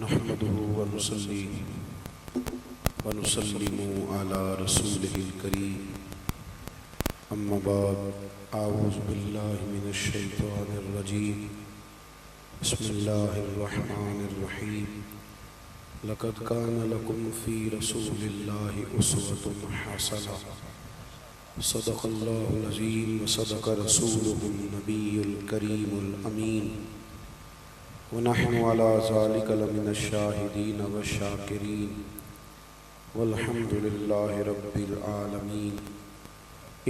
نحمده ونصلي ونسلم على رسوله الكريم أما بعد أعوذ بالله من الشيطان الرجيم بسم الله الرحمن الرحيم لقد كان لكم في رسول الله أسوة حسنة صدق الله العظيم وصدق رسوله النبي الكريم الأمين ونحن على ذلك لمن الشاهدين والشاكرين والحمد لله رب العالمين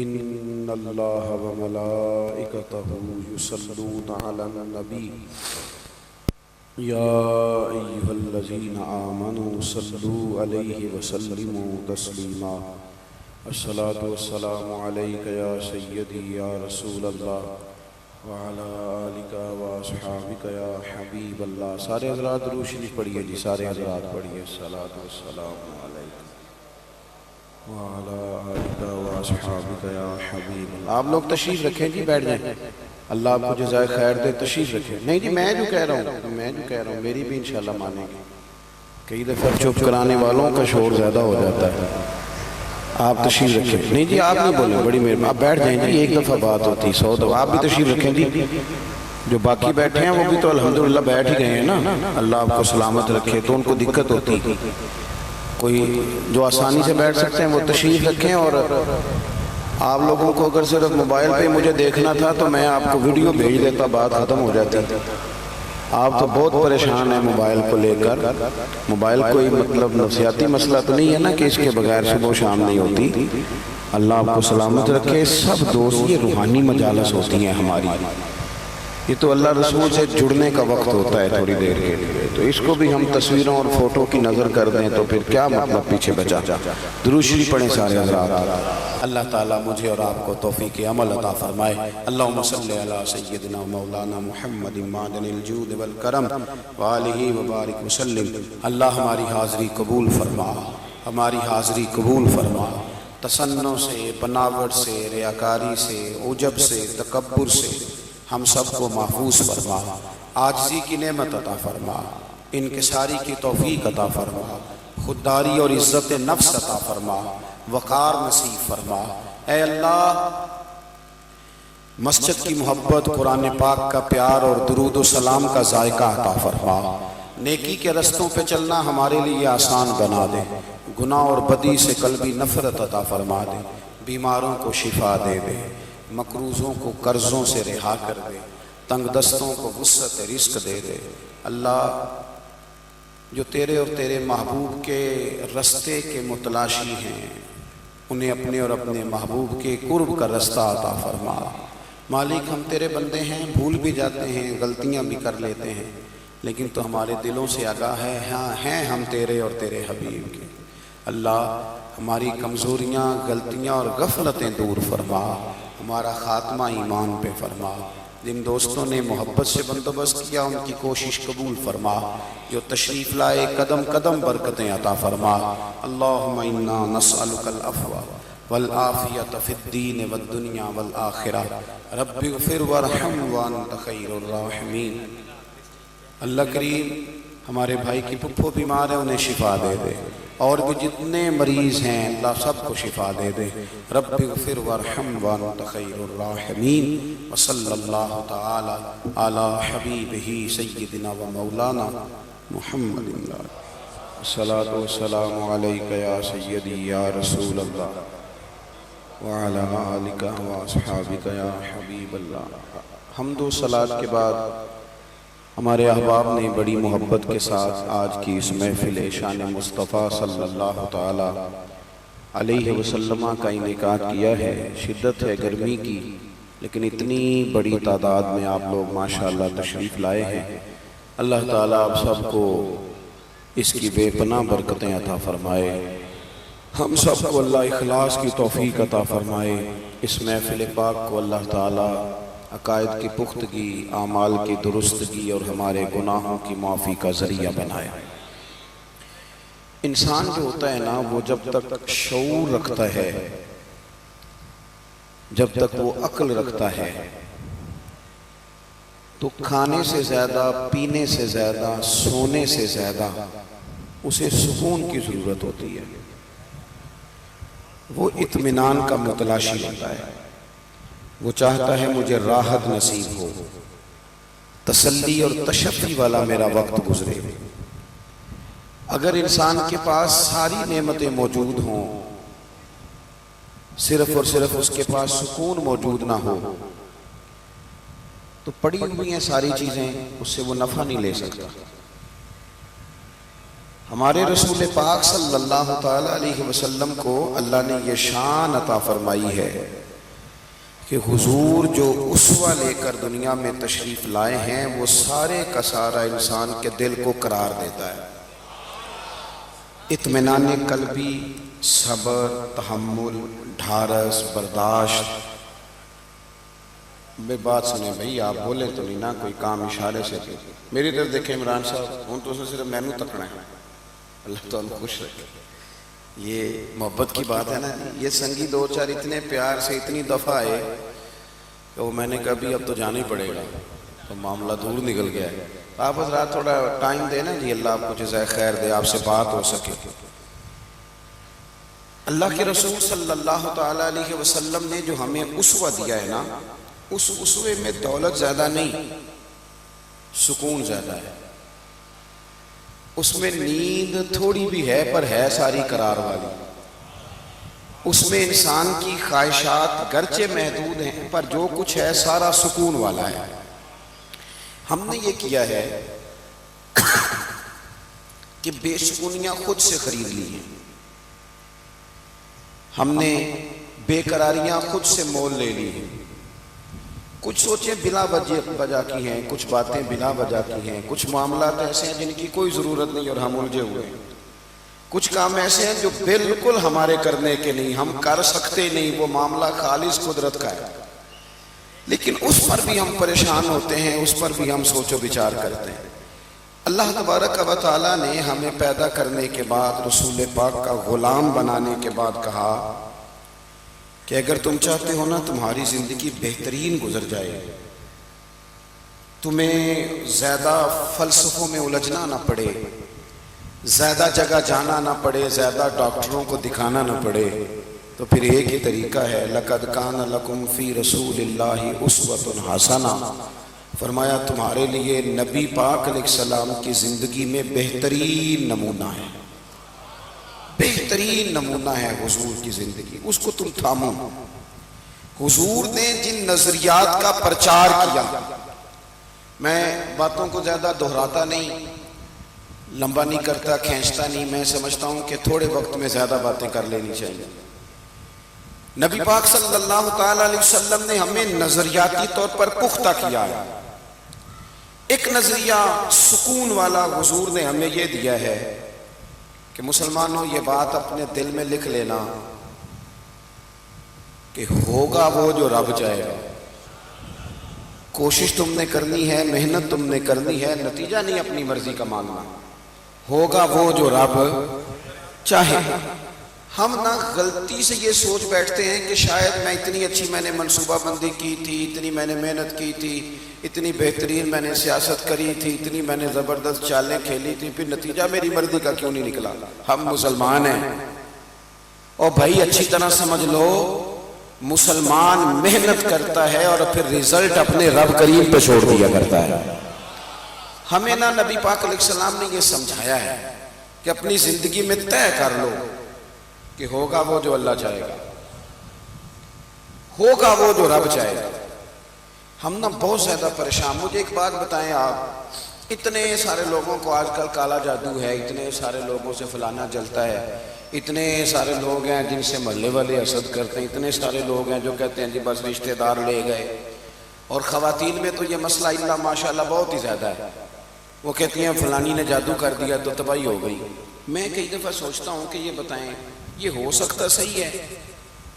إن الله وملائكته يصلون على النبي يا أيها الذين آمنوا صلوا عليه وسلموا تسليما الصلاة والسلام عليك يا سيدي يا رسول الله وعلى آلك واصحابك يا حبيب الله. سارے حضرات درود شریف پڑھیے جی، سارے حضرات پڑھیے الصلاۃ والسلام علیک وعلى آلك واصحابك يا حبيب الله. آپ لوگ تشریف رکھیں جی، بیٹھ جائیں. اللہ آپ کو جزائے خیر دے. تشریف رکھیں. نہیں جی، میں جو کہہ رہا ہوں میری بھی انشاءاللہ مانیں گے. کئی دفعہ چپ کرانے والوں کا شور زیادہ ہو جاتا ہے. آپ تشریف رکھیں. نہیں جی آپ نہیں بولیں، بڑی مہربانی. آپ بیٹھ جائیں جی، ایک دفعہ بات ہوتی 100 دفعہ. آپ بھی تشریف رکھیں جی. جو باقی بیٹھے ہیں وہ بھی تو الحمدللہ بیٹھ ہی گئے ہیں نا. اللہ آپ کو سلامت رکھے. تو ان کو دقت ہوتی، کوئی جو آسانی سے بیٹھ سکتے ہیں وہ تشریف رکھیں. اور آپ لوگوں کو اگر صرف موبائل پہ مجھے دیکھنا تھا تو میں آپ کو ویڈیو بھیج دیتا، بات ختم ہو جاتی. آپ تو بہت پریشان ہیں موبائل کو لے کر. موبائل کوئی مطلب نفسیاتی مسئلہ تو نہیں ہے نا کہ اس کے بغیر صبح و شام نہیں ہوتی. اللہ آپ کو سلامت رکھے. سب دوست یہ روحانی مجالس ہوتی ہیں ہماری. یہ تو اللہ رسول سے جڑنے کا وقت ہوتا ہے تھوڑی دیر کے لیے، تو اس کو بھی ہم تصویروں اور فوٹو کی نظر کر دیں تو پھر کیا مطلب پیچھے بچا. درود شریف پڑھیں سارے حضرات. اللہ تعالیٰ مجھے اور آپ کو توفیق عمل عطا فرمائے. اللہم صلی علی سیدنا مولانا محمد معدن الجود والکرم وآلہ وبارک وسلم. اللہ ہماری حاضری قبول فرما، ہماری حاضری قبول فرما. تصنع سے، بناوٹ سے، ریاکاری سے، عجب سے، تکبر سے ہم سب کو محفوظ فرما. عاجزی کی نعمت عطا فرما، انکساری کی توفیق عطا فرما، خودداری اور عزت نفس عطا فرما، وقار نصیب فرما. اے اللہ، مسجد کی محبت، قرآن پاک کا پیار اور درود و سلام کا ذائقہ عطا فرما. نیکی کے رستوں پہ چلنا ہمارے لیے آسان بنا دے. گناہ اور بدی سے قلبی نفرت عطا فرما دے. بیماروں کو شفا دے دے، مقروضوں کو قرضوں سے رہا کر دے، تنگ دستوں کو وسعت رزق دے دے. اللہ، جو تیرے اور تیرے محبوب کے رستے کے متلاشی ہیں انہیں اپنے اور اپنے محبوب کے قرب کا رستہ عطا فرما. مالک، ہم تیرے بندے ہیں، بھول بھی جاتے ہیں، غلطیاں بھی کر لیتے ہیں، لیکن تو ہمارے دلوں سے آگاہ ہے. ہاں ہیں ہم تیرے اور تیرے حبیب کے. اللہ، ہماری کمزوریاں، غلطیاں اور غفلتیں دور فرما. ہمارا خاتمہ ایمان پہ فرما. جن دوستوں نے محبت سے بندوبست کیا ان کی کوشش قبول فرما. جو تشریف لائے قدم قدم برکتیں عطا فرما. اللہم انا نسألک العفو والعافیۃ فی الدین والدنیا والآخرہ. رب اغفر وارحم وانت خیر الراحمین. اللہ کریم، ہمارے بھائی کی پھپھو بیمار ہے، انہیں شفا دے دے. اور بھی جتنے مریض ہیں اللہ سب کو شفا دے دے. رب اغفر وارحم وانت خیر الراحمین. وصلی اللہ تعالی علی حبیبہ سیدنا و مولانا محمد. الصلاۃ والسلام علیک یا سیدی یا رسول اللہ وعلی آلک واصحابک یا حبیب اللہ. حمد و صلاۃ کے بعد ہمارے احباب نے بڑی محبت کے ساتھ آج کی اس محفل شان مصطفیٰ صلی اللہ تعالی علیہ وسلم کا انعقاد کیا ہے. شدت ہے گرمی کی، لیکن اتنی بڑی تعداد میں آپ لوگ ماشاءاللہ تشریف لائے ہیں. اللہ تعالیٰ آپ سب کو اس کی بے پناہ برکتیں عطا فرمائے. ہم سب کو اللہ اخلاص کی توفیق عطا فرمائے. اس محفل پاک کو اللہ تعالیٰ عقائد کی پختگی، اعمال کی درستگی اور ہمارے گناہوں کی معافی کا ذریعہ بنائے. انسان جو ہوتا ہے نا، وہ جب تک شعور رکھتا ہے، جب تک وہ عقل رکھتا ہے، تو کھانے سے زیادہ، پینے سے زیادہ، سونے سے زیادہ اسے سکون کی ضرورت ہوتی ہے۔ وہ اطمینان کا متلاشی ہوتا ہے، وہ چاہتا ہے مجھے راحت نصیب ہو، تسلی اور تشفی والا میرا وقت گزرے۔ اگر انسان کے پاس ساری نعمتیں موجود ہوں، صرف اور صرف اس کے پاس سکون موجود نہ ہو، تو پڑی ہوئی ہیں ساری چیزیں، اس سے وہ نفع نہیں لے سکتا۔ ہمارے رسول پاک صلی اللہ تعالی علیہ وسلم کو اللہ نے یہ شان عطا فرمائی ہے کہ حضور جو اسوہ لے کر دنیا میں تشریف لائے ہیں، وہ سارے کا سارا انسان کے دل کو قرار دیتا ہے۔ اطمینان قلبی، صبر، تحمل، ڈھارس، برداشت۔ میں بات سنیں بھائی، آپ بولیں تو نہیں نا، کوئی کام اشارے سے دے۔ میری طرف دیکھیں عمران صاحب، ہوں تو اس نے صرف مینو تکنا ہے۔ اللہ تو ہم خوش رکھے۔ یہ محبت کی بات ہے نا۔ یہ سنگی دو چار اتنے پیار سے اتنی دفعہ آئے کہ وہ میں نے کہا بھی اب تو جانا ہی پڑے گا، تو معاملہ دور نکل گیا ہے۔ آپ حضرات تھوڑا ٹائم دے نا جی، اللہ آپ کو جزائے خیر دے، آپ سے بات ہو سکے۔ اللہ کے رسول صلی اللہ تعالی علیہ وسلم نے جو ہمیں اسوہ دیا ہے نا، اس اسوے میں دولت زیادہ نہیں، سکون زیادہ ہے۔ اس میں نیند تھوڑی بھی ہے پر ہے ساری قرار والی۔ اس میں انسان کی خواہشات گرچہ محدود ہیں پر جو کچھ ہے سارا سکون والا ہے۔ ہم نے یہ کیا ہے کہ بے سکونیاں خود سے خرید لی ہیں، ہم نے بے قراریاں خود سے مول لے لی ہیں۔ کچھ سوچیں بلا وجہ کی ہیں، کچھ باتیں بلا وجہ کی ہیں، کچھ معاملات ایسے ہیں جن کی کوئی ضرورت نہیں اور ہم الجھے ہوئے ہیں، کچھ کام ایسے ہیں جو بالکل ہمارے کرنے کے نہیں، ہم کر سکتے نہیں، وہ معاملہ خالص قدرت کا ہے، لیکن اس پر بھی ہم پریشان ہوتے ہیں، اس پر بھی ہم سوچ و بچار کرتے ہیں۔ اللہ تبارک و تعالیٰ نے ہمیں پیدا کرنے کے بعد، رسول پاک کا غلام بنانے کے بعد کہا کہ اگر تم چاہتے ہو نا تمہاری زندگی بہترین گزر جائے، تمہیں زیادہ فلسفوں میں الجھنا نہ پڑے، زیادہ جگہ جانا نہ پڑے، زیادہ ڈاکٹروں کو دکھانا نہ پڑے، تو پھر ایک ہی طریقہ ہے، لَقَدْ كَانَ لَكُمْ فِي رَسُولِ اللَّهِ أُسْوَةٌ حَسَنَةٌ۔ فرمایا تمہارے لیے نبی پاک علیہ السلام کی زندگی میں بہترین نمونہ ہے، بہترین نمونہ ہے حضور کی زندگی، اس کو تم تھامو۔ حضور نے جن نظریات کا پرچار کیا، میں باتوں کو زیادہ دہراتا نہیں، لمبا نہیں کرتا، کھینچتا نہیں، میں سمجھتا ہوں کہ تھوڑے وقت میں زیادہ باتیں کر لینی چاہیے۔ نبی پاک صلی اللہ تعالی علیہ وسلم نے ہمیں نظریاتی طور پر پختہ کیا ہے۔ ایک نظریہ سکون والا حضور نے ہمیں یہ دیا ہے کہ مسلمانوں یہ بات اپنے دل میں لکھ لینا کہ ہوگا وہ جو رب چاہے گا۔ کوشش تم نے کرنی ہے، محنت تم نے کرنی ہے، نتیجہ نہیں اپنی مرضی کا مانگنا، ہوگا وہ جو رب چاہے گا۔ ہم نہ غلطی سے یہ سوچ بیٹھتے ہیں کہ شاید میں نے منصوبہ بندی کی تھی، اتنی میں نے محنت کی تھی، اتنی بہترین میں نے سیاست کری تھی، اتنی میں نے زبردست چالیں کھیلی تھی، پھر نتیجہ میری مرضی کا کیوں نہیں نکلا۔ ہم مسلمان ہیں، اور بھائی اچھی طرح سمجھ لو، مسلمان محنت کرتا ہے اور پھر رزلٹ اپنے رب کریم پہ چھوڑ دیا کرتا ہے۔ ہمیں نہ نبی پاک علیہ السلام نے یہ سمجھایا ہے کہ اپنی زندگی میں طے کر لو کہ ہوگا وہ جو اللہ چاہے گا، ہوگا وہ جو رب چاہے گا۔ ہم نہ بہت زیادہ پریشان۔ مجھے ایک بات بتائیں، آپ اتنے سارے لوگوں کو آج کل کالا جادو ہے، اتنے سارے لوگوں سے فلانا جلتا ہے، اتنے سارے لوگ ہیں جن سے محلے والے حسد کرتے ہیں، اتنے سارے لوگ ہیں جو کہتے ہیں جی بس رشتہ دار لے گئے، اور خواتین میں تو یہ مسئلہ اللہ ماشاءاللہ بہت ہی زیادہ ہے، وہ کہتی ہیں فلانی نے جادو کر دیا تو تباہی ہو گئی۔ میں کئی دفعہ سوچتا ہوں کہ یہ بتائیں، یہ ہو سکتا صحیح ہے؟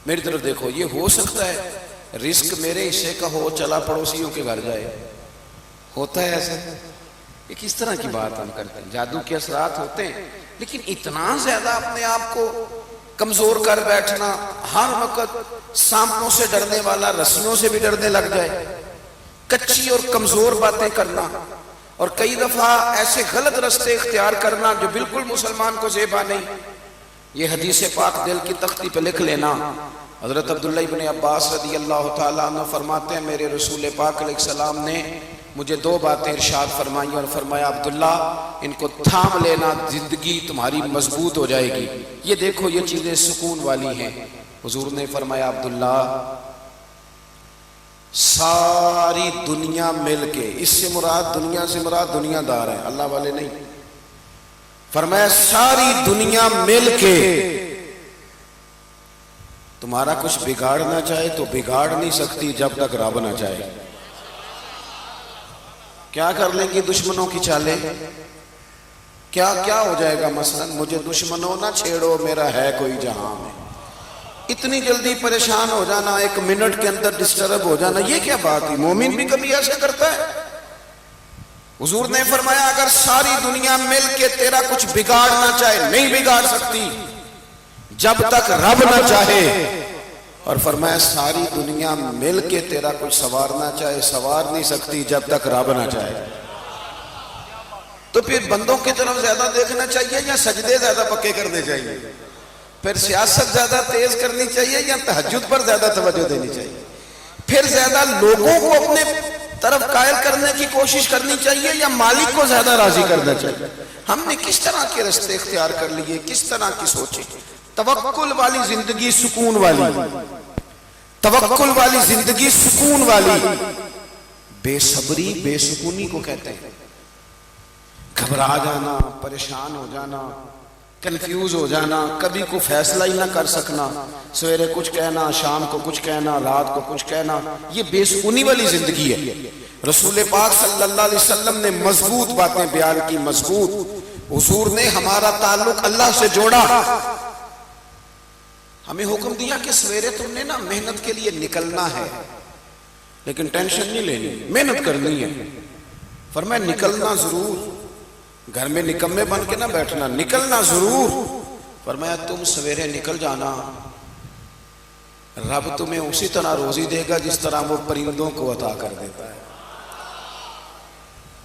میری طرف دیکھو، یہ ہو سکتا ہے رزق میرے حصے کا ہو، چلا پڑوسیوں کے گھر جائے؟ ہوتا ہے ایسا؟ یہ کس طرح کی بات ہم کرتے ہیں؟ جادو کے اثرات ہوتے ہیں، لیکن اتنا زیادہ اپنے آپ کو کمزور کر بیٹھنا، ہر وقت سانپوں سے ڈرنے والا رسیوں سے بھی ڈرنے لگ جائے، کچی اور کمزور باتیں کرنا، اور کئی دفعہ ایسے غلط راستے اختیار کرنا جو بالکل مسلمان کو زیبا نہیں۔ یہ حدیث پاک دل کی تختی پہ لکھ لینا۔ حضرت عبداللہ ابن عباس رضی اللہ تعالیٰ عنہ فرماتے ہیں میرے رسول پاک علیہ السلام نے مجھے دو باتیں ارشاد فرمائی اور فرمایا عبداللہ ان کو تھام لینا، زندگی تمہاری مضبوط ہو جائے گی۔ یہ دیکھو یہ چیزیں سکون والی ہیں۔ حضور نے فرمایا عبداللہ ساری دنیا مل کے، اس سے مراد دنیا سے مراد دنیا دار ہے، اللہ والے نہیں، فرمایا ساری دنیا مل کے تمہارا کچھ بگاڑنا چاہے تو بگاڑ نہیں سکتی جب تک رب نہ چاہے۔ کیا کر لیں گی دشمنوں کی چالیں؟ کیا کیا ہو جائے گا؟ مثلا مجھے دشمنوں نہ چھیڑو میرا ہے کوئی جہاں میں، اتنی جلدی پریشان ہو جانا، ایک منٹ کے اندر ڈسٹرب ہو جانا، یہ کیا بات ہے؟ مومن بھی کبھی ایسے کرتا ہے؟ حضور نے فرمایا اگر ساری دنیا مل کے تیرا کچھ بگاڑنا چاہے نہیں بگاڑ سکتی جب تک رب نہ چاہے، اور فرمایا ساری دنیا مل کے تیرا کچھ سنوارنا چاہے سنوار نہیں سکتی جب تک رب نہ چاہے۔ تو پھر بندوں کی طرف زیادہ دیکھنا چاہیے یا سجدے زیادہ پکے کرنے چاہیے؟ پھر سیاست زیادہ تیز کرنی چاہیے یا تہجد پر زیادہ توجہ دینی چاہیے؟ پھر زیادہ لوگوں کو اپنے طرف قائل کرنے کی کوشش کرنی چاہیے یا مالک کو زیادہ راضی کرنا چاہیے؟ ہم نے کس طرح کے راستے اختیار کر لیے، کس طرح کی سوچیں؟ توکل والی زندگی سکون والی، توکل والی زندگی سکون والی، بے صبری بے سکونی کو کہتے ہیں۔ گھبرا جانا، پریشان ہو جانا، کنفیوز ہو جانا، کبھی کوئی فیصلہ ہی نہ کر سکنا، سویرے کچھ کہنا شام کو کچھ کہنا رات کو کچھ کہنا، یہ بے سکونی والی زندگی ہے۔ رسول پاک صلی اللہ علیہ وسلم نے مضبوط باتیں بیان کی، مضبوط۔ حضور نے ہمارا تعلق اللہ سے جوڑا، ہمیں حکم دیا کہ سویرے تم نے نا محنت کے لیے نکلنا ہے لیکن ٹینشن نہیں لینی، محنت کرنی ہے۔ فرمایا نکلنا ضرور، گھر میں نکمے بن کے نہ بیٹھنا، نکلنا ضرور۔ فرمایا تم سویرے نکل جانا، رب تمہیں اسی طرح روزی دے گا جس طرح وہ پرندوں کو عطا کر دیتا ہے۔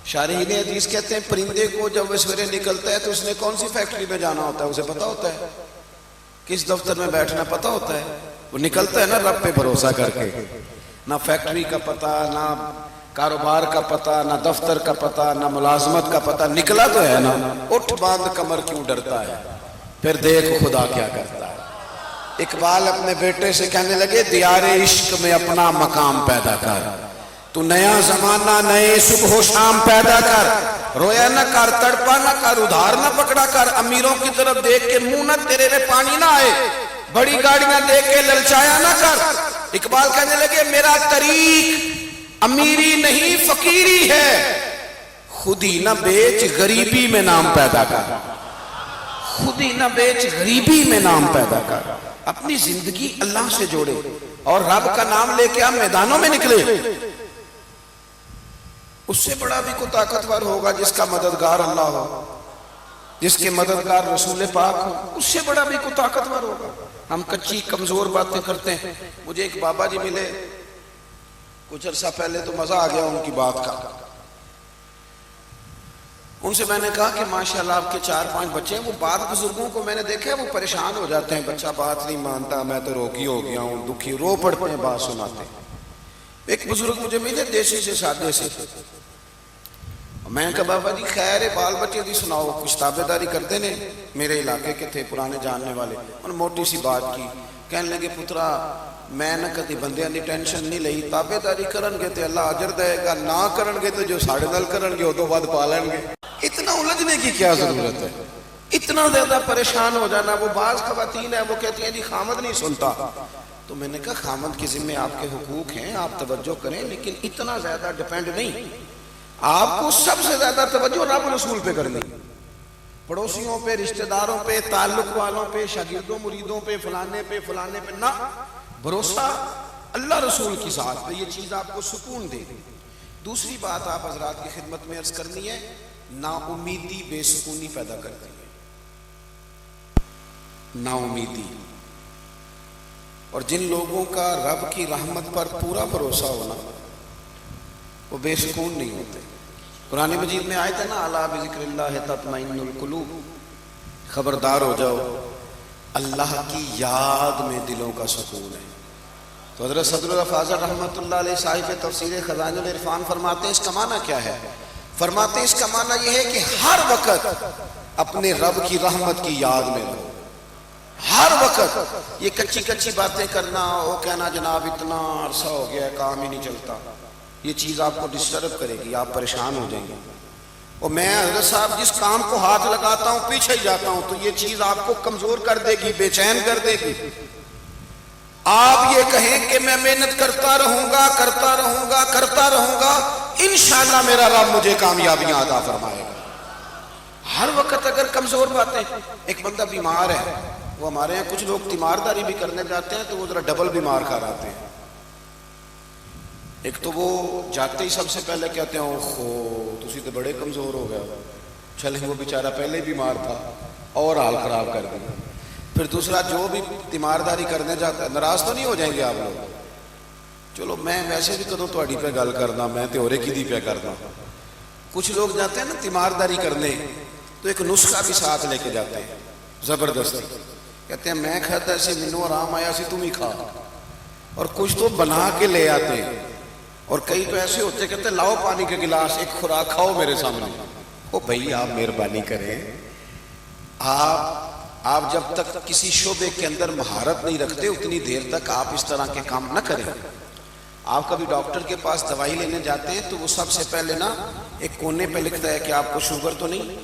شارحین حدیث کہتے ہیں پرندے کو جب وہ سویرے نکلتا ہے تو اس نے کون سی فیکٹری میں جانا ہوتا ہے اسے پتا ہوتا ہے، کس دفتر میں بیٹھنا پتا ہوتا ہے، وہ نکلتا ہے نا رب پہ بھروسہ کر کے، نہ فیکٹری کا پتہ، نہ کاروبار کا پتہ، نہ دفتر کا پتہ، نہ ملازمت کا پتہ، نکلا تو ہے نا۔ اٹھ باندھ کمر کیوں ڈرتا ہے، پھر دیکھ خدا کیا کرتا ہے۔ اقبال اپنے بیٹے سے کہنے لگے دیار عشق میں اپنا مقام پیدا کر، تو نیا زمانہ نئے صبح و شام پیدا کر، رویا نہ کر، تڑپا نہ کر، ادھار نہ پکڑا کر، امیروں کی طرف دیکھ کے منہ نہ تیرے میں پانی نہ آئے، بڑی گاڑیاں دیکھ کے للچایا نہ کر۔ اقبال کہنے لگے میرا طریق امیری نہیں فقیری ہے، خود ہی نہ بیچ غریبی میں نام پیدا کر، خود ہی نہ بیچ غریبی میں نام پیدا کر۔ اپنی زندگی اللہ سے جوڑے اور رب کا نام لے کے آپ میدانوں میں نکلے۔ اس سے بڑا بھی کوئی طاقتور ہوگا جس کا مددگار اللہ ہو، جس کے مددگار رسول پاک ہو، اس سے بڑا بھی کوئی طاقتور ہوگا۔ ہم کچی کمزور باتیں کرتے ہیں۔ مجھے ایک بابا جی ملے کچھ عرصہ پہلے، تو مزہ آ گیا ان کی بات کا۔ ان سے میں نے کہا کہ ماشاءاللہ آپ کے 4-5 بچے ہیں۔ وہ بعض بزرگوں کو میں نے دیکھا ہے وہ پریشان ہو جاتے ہیں، بچہ بات نہیں مانتا، میں تو روکی ہو گیا ہوں، دکھی، رو پڑتے ہیں بات سناتے ہیں۔ ایک بزرگ مجھے ملے دیسی سے سادے سے، میں نے کہا بابا جی خیر ہے، بال بچے دی سناؤ، کچھ تابع داری کرتے نے، میرے علاقے کے تھے پرانے جاننے والے۔ انہوں نے موٹی سی بات کی، کہنے لگے پترا میں نہ کدی بندیاں دی ٹینشن نہیں لئی، تابع داری کرن گے تے اللہ اجر دے گا، نہ کرن گے تو جو ساڑھے نال کرن گے وہ تو بعد پا لیں گے۔ اتنا الجھنے کی کیا ضرورت ہے، اتنا زیادہ پریشان ہو جانا۔ وہ بعض خواتین ہیں وہ کہتی ہیں جی خامد نہیں سنتا، تو میں نے کہا خامد کے ذمہ آپ کے حقوق ہیں، آپ توجہ کریں، لیکن اتنا زیادہ ڈیپینڈ نہیں۔ آپ کو سب سے زیادہ توجہ رب رسول پہ کرنی، پڑوسیوں پہ، رشتہ داروں پہ، تعلق والوں پہ، شاگردوں مریدوں پہ، فلانے پہ نہ، بھروسہ اللہ رسول کی ذات پہ، یہ چیز آپ کو سکون دے گی۔ دوسری بات آپ حضرات کی خدمت میں عرض کرنی ہے، نا امیدی بے سکونی پیدا کرتی ہے، نا امیدی۔ اور جن لوگوں کا رب کی رحمت پر پورا بھروسہ ہونا، وہ بے سکون نہیں ہوتے. قرآن مجید میں آیت ہے نا الا بذکر اللہ تطمئن القلوب، خبردار ہو جاؤ اللہ کی یاد میں دلوں کا سکون ہے. تو حضرت صدر الافاضل رحمۃ اللہ علیہ صاحب تفسیر خزائن العرفان فرماتے ہیں اس کا معنی کیا ہے؟ فرماتے ہیں اس کا معنی یہ ہے کہ ہر وقت اپنے رب کی رحمت کی یاد میں رہو. ہر وقت یہ کچی کچی باتیں کرنا، وہ کہنا جناب اتنا عرصہ ہو گیا کام ہی نہیں چلتا، یہ چیز آپ کو ڈسٹرب کرے گی، آپ پریشان ہو جائیں گے. اور میں حضرت صاحب جس کام کو ہاتھ لگاتا ہوں پیچھے ہی جاتا ہوں تو یہ چیز آپ کو کمزور کر دے گی، بے چین کر دے گی. آپ یہ کہیں کہ میں محنت کرتا رہوں گا کرتا رہوں گا کرتا رہوں گا، انشاءاللہ میرا رب مجھے کامیابیاں عطا فرمائے گا. ہر وقت اگر کمزور باتیں، ایک بندہ بیمار ہے، وہ ہمارے یہاں کچھ لوگ تیمارداری بھی کرنے جاتے ہیں تو وہ ذرا ڈبل بیمار کر آتے ہیں. ایک تو وہ جاتے ہی سب سے پہلے کہتے ہیں اوہو تسی تو بڑے کمزور ہو گئے، چلیں وہ بیچارہ پہلے ہی بیمار تھا اور حال خراب کر دیا. پھر دوسرا جو بھی تیمارداری کرنے جاتا ہے، ناراض تو نہیں ہو جائیں گے آپ لوگ؟ چلو میں ویسے بھی کدوں تہاڈی پہ گل کرنا، میں تے ہورے کی دی پہ کرنا. کچھ لوگ جاتے ہیں نا تیمارداری کرنے تو ایک نسخہ بھی ساتھ لے کے جاتے ہیں زبردستی، کہتے ہیں میں کھاتا ایسے منو آرام آیا سی تم ہی کھا. اور کچھ تو بنا کے لے آتے ہیں، اور کئی تو ایسے ہوتے کہتے ہیں لاؤ پانی کے گلاس ایک خوراک کھاؤ میرے سامنے. او بھائی آپ مہربانی کریں، آپ جب تک کسی شعبے کے اندر مہارت نہیں رکھتے اتنی دیر تک آپ اس طرح کے کام نہ کریں. آپ کبھی ڈاکٹر کے پاس دوائی لینے جاتے ہیں تو وہ سب سے پہلے نا ایک کونے پہ لکھتا ہے کہ آپ کو شوگر تو نہیں،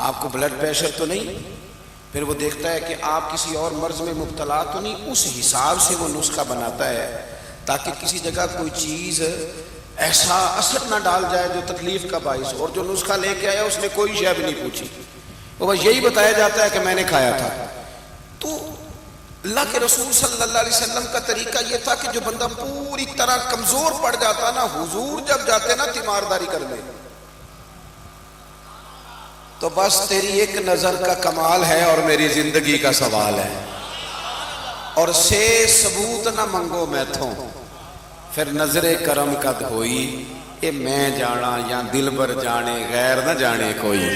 آپ کو بلڈ پریشر تو نہیں، پھر وہ دیکھتا ہے کہ آپ کسی اور مرض میں مبتلا تو نہیں. اس حساب سے وہ نسخہ بناتا ہے تاکہ کسی جگہ کوئی چیز ایسا اثر نہ ڈال جائے جو تکلیف کا باعث ہو. اور جو نسخہ لے کے آیا اس نے کوئی شے بھی نہیں پوچھی، وہ بس یہی بتایا جاتا ہے کہ میں نے کھایا تھا. تو اللہ کے رسول صلی اللہ علیہ وسلم کا طریقہ یہ تھا کہ جو بندہ پوری طرح کمزور پڑ جاتا نا، حضور جب جاتے نا تیمارداری کرنے تو بس تیری ایک نظر کا کمال ہے اور میری زندگی کا سوال ہے، اور سے ثبوت نہ منگو میں تھوں، پھر نظر کرم قد ہوئی، اے میں جانا یا دل بر جانے غیر نہ جانے کوئی.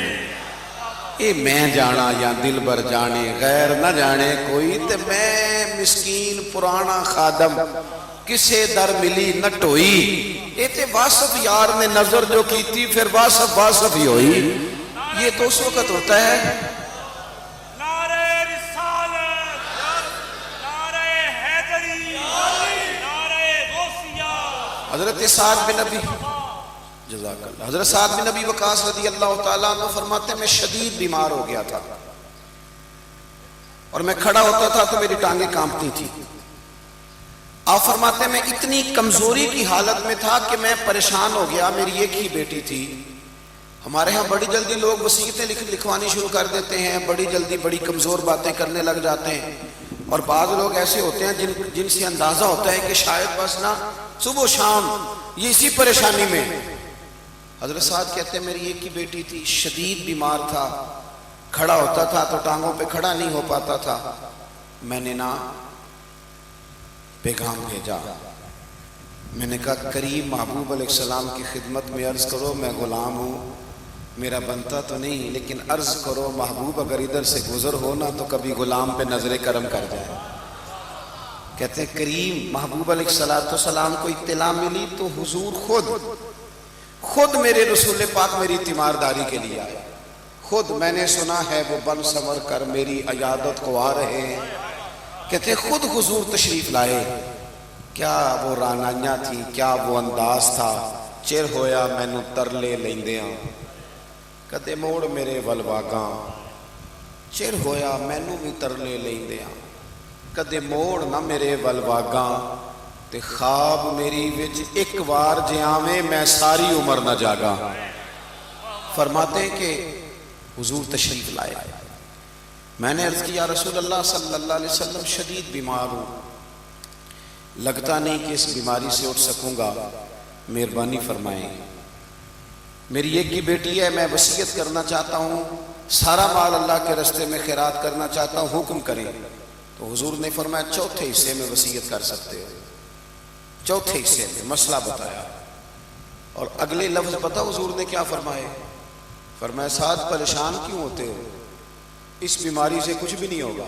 اے میں جانا یا دل بر جانے غیر نہ جانے کوئی. تے میں مسکین پرانا خادم کسے در ملی نہ ٹوئی. اے تے واصف یار نے نظر جو کی تھی پھر واصف ہی ہوئی. یہ تو اس وقت ہوتا ہے نعرہ رسالت، نعرہ حیدری، نعرہ غوثیہ. حضرت سعد بن نبی جزاک اللہ، حضرت سعد بن نبی وقاص رضی اللہ تعالیٰ عنہ فرماتے ہیں میں شدید بیمار ہو گیا تھا اور میں کھڑا ہوتا تھا تو میری ٹانگیں کانپتی تھی. آپ فرماتے ہیں میں اتنی کمزوری کی حالت میں تھا کہ میں پریشان ہو گیا. میری ایک ہی بیٹی تھی. ہمارے ہاں بڑی جلدی لوگ وصیتیں لکھوانی شروع کر دیتے ہیں، بڑی جلدی بڑی کمزور باتیں کرنے لگ جاتے ہیں. اور بعض لوگ ایسے ہوتے ہیں جن سے اندازہ ہوتا ہے کہ شاید بس نا صبح و شام یہ اسی پریشانی میں. حضرت صاحب کہتے ہیں میری ایک ہی بیٹی تھی، شدید بیمار تھا، کھڑا ہوتا تھا تو ٹانگوں پہ کھڑا نہیں ہو پاتا تھا. میں نے نا پیغام بھیجا، میں نے کہا کریم محبوب علیہ السلام کی خدمت میں عرض کرو میں غلام ہوں، میرا بنتا تو نہیں، لیکن عرض کرو محبوب اگر ادھر سے گزر ہو نا تو کبھی غلام پہ نظر کرم کر جائے. کہتے ہیں کریم محبوب علیہ السلام کو اطلاع ملی تو حضور خود میرے رسول پاک میری تیمارداری کے لیے آئے. خود میں نے سنا ہے وہ بن سمر کر میری عیادت کو آ رہے ہیں. کہتے ہیں خود حضور تشریف لائے. کیا وہ رانائیاں تھی، کیا وہ انداز تھا. چر ہویا مینو ترلے لیندیاں کدے موڑ میرے ول واگاں. چر ہویا مینو بھی ترلے لیندیاں کدے موڑ نہ میرے ول واگاں. تے خواب میری وچ ایک وار جے آویں میں ساری عمر نہ جاگا. فرماتے ہیں کہ حضور تشریف لائے. میں نے عرض کیا رسول اللہ صلی اللہ علیہ وسلم شدید بیمار ہوں، لگتا نہیں کہ اس بیماری سے اٹھ سکوں گا، مہربانی فرمائیں. میری ایک ہی بیٹی ہے، میں وصیت کرنا چاہتا ہوں، سارا مال اللہ کے رستے میں خیرات کرنا چاہتا ہوں، حکم کریں. تو حضور نے فرمایا چوتھے حصے میں وصیت کر سکتے ہو. چوتھے حصے میں مسئلہ بتایا، اور اگلے لفظ پتہ حضور نے کیا فرمائے؟ فرمایا سعد پریشان کیوں ہوتے ہو، اس بیماری سے کچھ بھی نہیں ہوگا،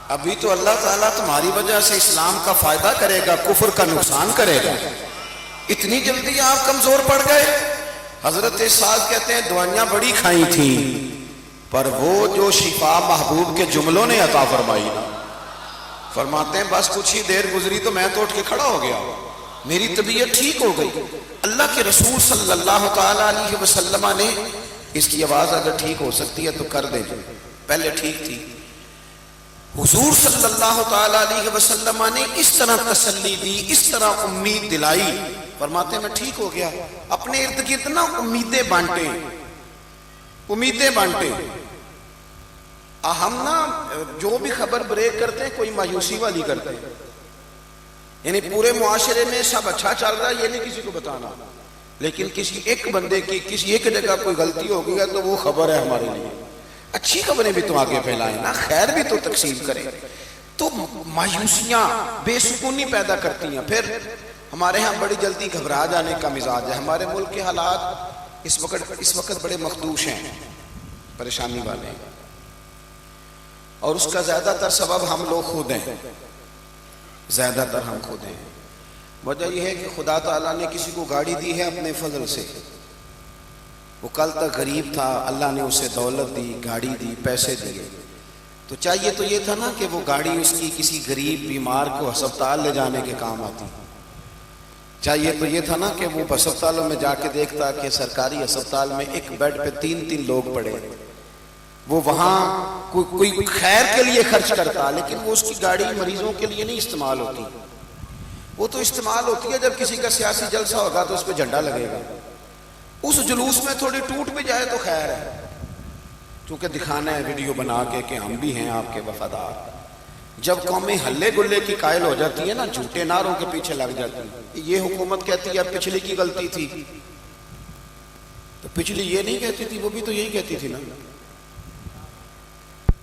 ابھی تو اللہ تعالیٰ تمہاری وجہ سے اسلام کا فائدہ کرے گا، کفر کا نقصان کرے گا، اتنی جلدی آپ کمزور پڑ گئے۔ حضرت سعد کہتے ہیں دوائیاں بڑی کھائی تھیں، پر وہ جو شفا محبوب کے جملوں نے عطا فرمائی نا، فرماتے ہیں بس کچھ ہی دیر گزری تو میں تو اٹھ کے کھڑا ہو گیا، میری طبیعت ٹھیک ہو گئی۔ اللہ کے رسول صلی اللہ تعالیٰ علیہ وسلم نے اس کی آواز اگر ٹھیک ہو سکتی ہے تو کر دیں، پہلے ٹھیک تھی۔ حضور صلی اللہ تعالیٰ علیہ وسلم نے اس طرح تسلی دی، اس طرح امید دلائی، فرماتے ہیں میں ٹھیک ہو گیا۔ اپنے ارد گرد نا امیدیں بانٹیں، امیدیں بانٹیں۔ ہم نا جو بھی خبر بریک کرتے ہیں کوئی مایوسی والی کرتے ہیں، یعنی پورے معاشرے میں سب اچھا چل رہا ہے یہ نہیں کسی کو بتانا، لیکن کسی ایک بندے کی کسی ایک جگہ کوئی غلطی ہو گئی ہے تو وہ خبر ہے ہمارے لیے۔ اچھی خبریں بھی تو آگے پھیلائیں نا، خیر بھی تو تقسیم کریں۔ تو مایوسیاں بے سکونی پیدا کرتی ہیں۔ پھر ہمارے ہاں بڑی جلدی گھبرا جانے کا مزاج ہے۔ ہمارے ملک کے حالات اس وقت بڑے مخدوش ہیں، پریشانی والے ہیں، اور اس کا زیادہ تر سبب ہم لوگ خود ہیں، زیادہ تر ہم خود ہیں۔ وجہ یہ ہے کہ خدا تعالیٰ نے کسی کو گاڑی دی ہے اپنے فضل سے، وہ کل تک غریب تھا، اللہ نے اسے دولت دی، گاڑی دی، پیسے دیے، تو چاہیے تو یہ تھا نا کہ وہ گاڑی اس کی کسی غریب بیمار کو ہسپتال لے جانے کے کام آتی، چاہیے تو یہ تھا نا کہ وہ ہسپتالوں میں جا کے دیکھتا کہ سرکاری ہسپتال میں ایک بیڈ پہ 3 لوگ پڑے، وہ وہاں کوئی خیر کے لیے خرچ کرتا، لیکن وہ اس کی گاڑی مریضوں کے لیے نہیں استعمال ہوتی، وہ تو استعمال ہوتی ہے جب کسی کا سیاسی جلسہ ہوگا تو اس پہ جھنڈا لگے گا، اس جلوس میں تھوڑی ٹوٹ بھی جائے تو خیر ہے، کیونکہ دکھانا ہے ویڈیو بنا کے کہ ہم بھی ہیں آپ کے وفادار۔ جب قومیں ہلے گلے کی قائل ہو جاتی ہے نا، جھوٹے نعروں کے پیچھے لگ جاتی ہے، یہ حکومت کہتی ہے پچھلی کی غلطی تھی، تو پچھلی یہ نہیں کہتی تھی، وہ بھی تو یہی کہتی تھی نا،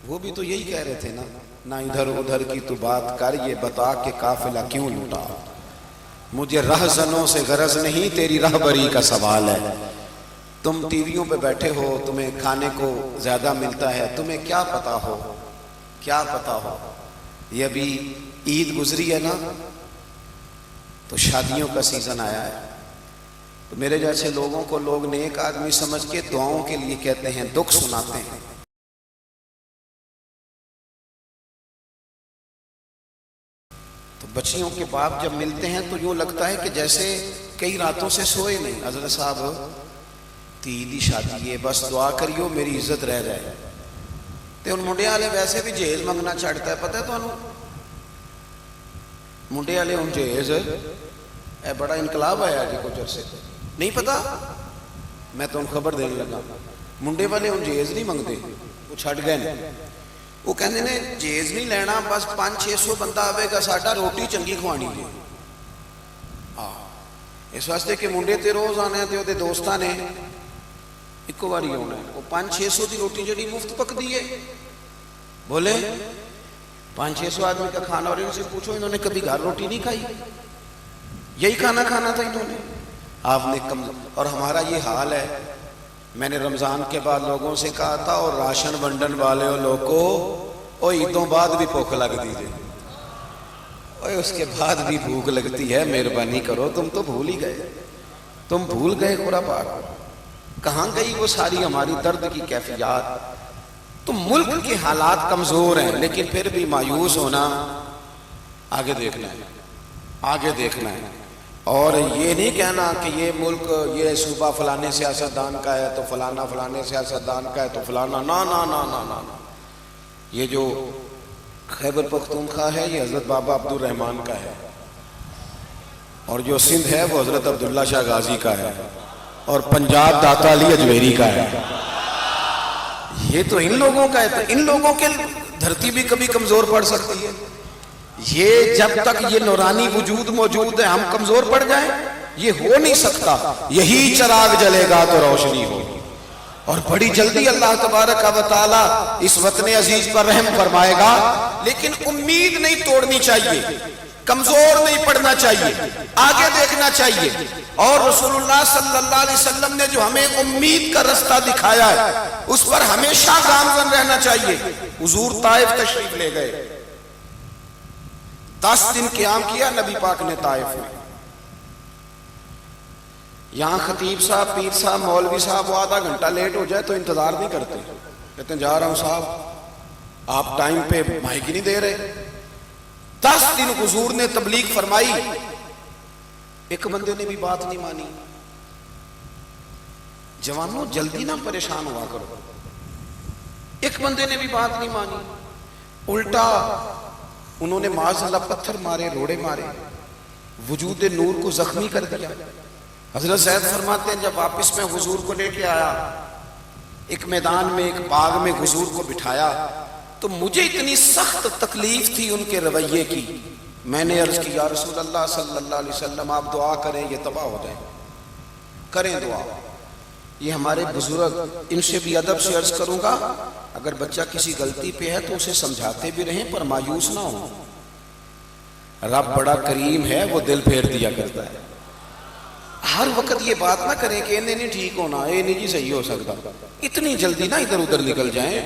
وہ بھی تو یہی کہہ رہے تھے نا، نہ ادھر ادھر کی تو بات کر، یہ بتا کہ قافلہ کیوں لوٹا، مجھے رہزنوں سے غرض نہیں تیری رہبری کا سوال ہے، تم ٹی ویوں پہ بیٹھے ہو، تمہیں کھانے کو زیادہ ملتا ہے، تمہیں کیا پتا ہو، کیا پتا ہو، یہ ابھی عید گزری ہے نا تو شادیوں کا سیزن آیا ہے، تو میرے جیسے لوگوں کو لوگ نیک آدمی سمجھ کے دعاؤں کے لیے کہتے ہیں، دکھ سناتے ہیں، تو بچیوں کے باپ جب ملتے ہیں تو یوں لگتا ہے کہ جیسے کئی راتوں سے سوئے نہیں، حضرت صاحب تیری شادی ہے بس دعا کریو میری عزت رہ جائے، تے ان منڈے والے ویسے بھی جہیز منگنا چڑھتا ہے، پتہ ہے تمہیں منڈے والے ہوں جہیز اے بڑا انقلاب آیا جی کچھ عرصے نہیں پتا، میں تو خبر دینے لگا، منڈے والے ہوں جہیز نہیں منگتے، وہ چھڑ گئے، وہ کہندے نے جہیز نہیں لینا، بس 500-600 بندہ آئے گا ساڈا روٹی چنگی کھوانی جی، اس واسطے کہ منڈے تے روز آنے تے وہ دوستاں نے ایکو باری ہونا ہے، وہ 500-600 کی روٹی جڑی مفت پکتی ہے، بولے 500-600 آدمی کا کھانا، اور ان سے پوچھو انہوں نے کبھی گھر روٹی نہیں کھائی، یہی کھانا کھانا تھا انہوں نے، آپ نے اور ہمارا یہ حال ہے۔ میں نے رمضان کے بعد لوگوں سے کہا تھا، اور راشن ونڈن والے لوگوں کو عیدوں بعد بھی بھوک لگ دیجیے، اور اس کے بعد بھی بھوک لگتی ہے، مہربانی کرو، تم تو بھول ہی گئے، تم بھول گئے قرآن پاک، کہاں گئی وہ ساری ہماری درد کی کیفیات؟ تو ملک کے حالات کمزور ہیں، لیکن پھر بھی مایوس ہونا، آگے دیکھنا ہے، آگے دیکھنا ہے، اور یہ نہیں کہنا کہ یہ ملک یہ صوبہ فلانے سیاستدان کا ہے تو فلانا فلانے سیاستدان کا ہے تو فلانا، نا نا نا نا نا، یہ جو خیبر پختونخوا ہے یہ حضرت بابا عبد الرحمن کا ہے، اور جو سندھ ہے وہ حضرت عبداللہ شاہ غازی کا ہے، اور پنجاب داتا علی اجمیری کا ہے، یہ تو ان لوگوں کا ہے، تو ان لوگوں کے دھرتی بھی کبھی کمزور پڑ سکتی ہے، یہ جب تک یہ نورانی وجود موجود ہے ہم کمزور پڑ جائیں، یہ ہو نہیں سکتا، یہی چراغ جلے گا تو روشنی ہوگی، اور بڑی جلدی اللہ تبارک و تعالی اس وطن عزیز پر رحم فرمائے گا، لیکن امید نہیں توڑنی چاہیے، کمزور نہیں پڑنا چاہیے، آگے دیکھنا چاہیے. اور رسول اللہ صلی اللہ علیہ وسلم نے جو ہمیں امید کا رستہ دکھایا ہے اس پر ہمیشہ گامزن رہنا چاہیے. حضور طائف تشریف لے گئے، 10 دن قیام کیا نبی پاک نے طائف میں. یہاں خطیب صاحب، پیر صاحب، مولوی صاحب وہ آدھا گھنٹہ لیٹ ہو جائے تو انتظار نہیں کرتے، کہتے ہیں جا رہا ہوں صاحب آپ ٹائم پہ مائک نہیں دے رہے. 10 دن حضور نے تبلیغ فرمائی، ایک بندے نے بھی بات نہیں مانی. جوانوں جلدی نہ پریشان ہوا کرو، ایک بندے نے بھی بات نہیں مانی. الٹا انہوں نے معاذ اللہ پتھر مارے، روڑے مارے، وجود نور کو زخمی کر دیا. حضرت سید فرماتے ہیں جب واپس میں حضور کو لے کے آیا، ایک میدان میں ایک باغ میں حضور کو بٹھایا تو مجھے اتنی سخت تکلیف تھی ان کے رویے کی. میں نے عرض کی یا رسول اللہ صلی اللہ علیہ وسلم آپ دعا کریں یہ تباہ ہو جائیں، کریں دعا. یہ ہمارے بزرگ، ان سے بھی ادب سے عرض کروں گا اگر بچہ کسی غلطی پہ ہے تو اسے سمجھاتے بھی رہیں پر مایوس نہ ہو. رب بڑا کریم ہے، وہ دل پھیر دیا کرتا ہے. ہر وقت یہ بات نہ کریں کہ انہیں نہیں ٹھیک ہونا، یہ نہیں جی صحیح ہو سکتا، اتنی جلدی نہ ادھر ادھر نکل جائیں.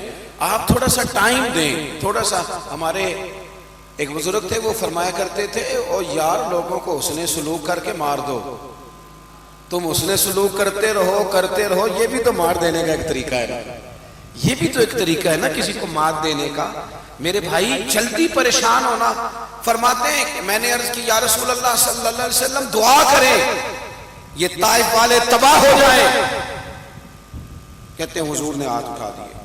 آپ تھوڑا سا ٹائم دیں، تھوڑا سا. ہمارے ایک بزرگ تھے وہ فرمایا کرتے تھے او یار لوگوں کو حسن سلوک کر کے مار دو. تم حسن سلوک کرتے رہو، یہ بھی تو مار دینے کا ایک طریقہ ہے، یہ بھی تو ایک طریقہ ہے نا کسی کو مار دینے کا. میرے بھائی جلدی پریشان ہونا. فرماتے ہیں کہ میں نے عرض کی یا رسول اللہ صلی اللہ علیہ وسلم دعا کریں یہ طائف والے تباہ ہو جائیں. کہتے ہیں حضور نے ہاتھ اٹھا دیے.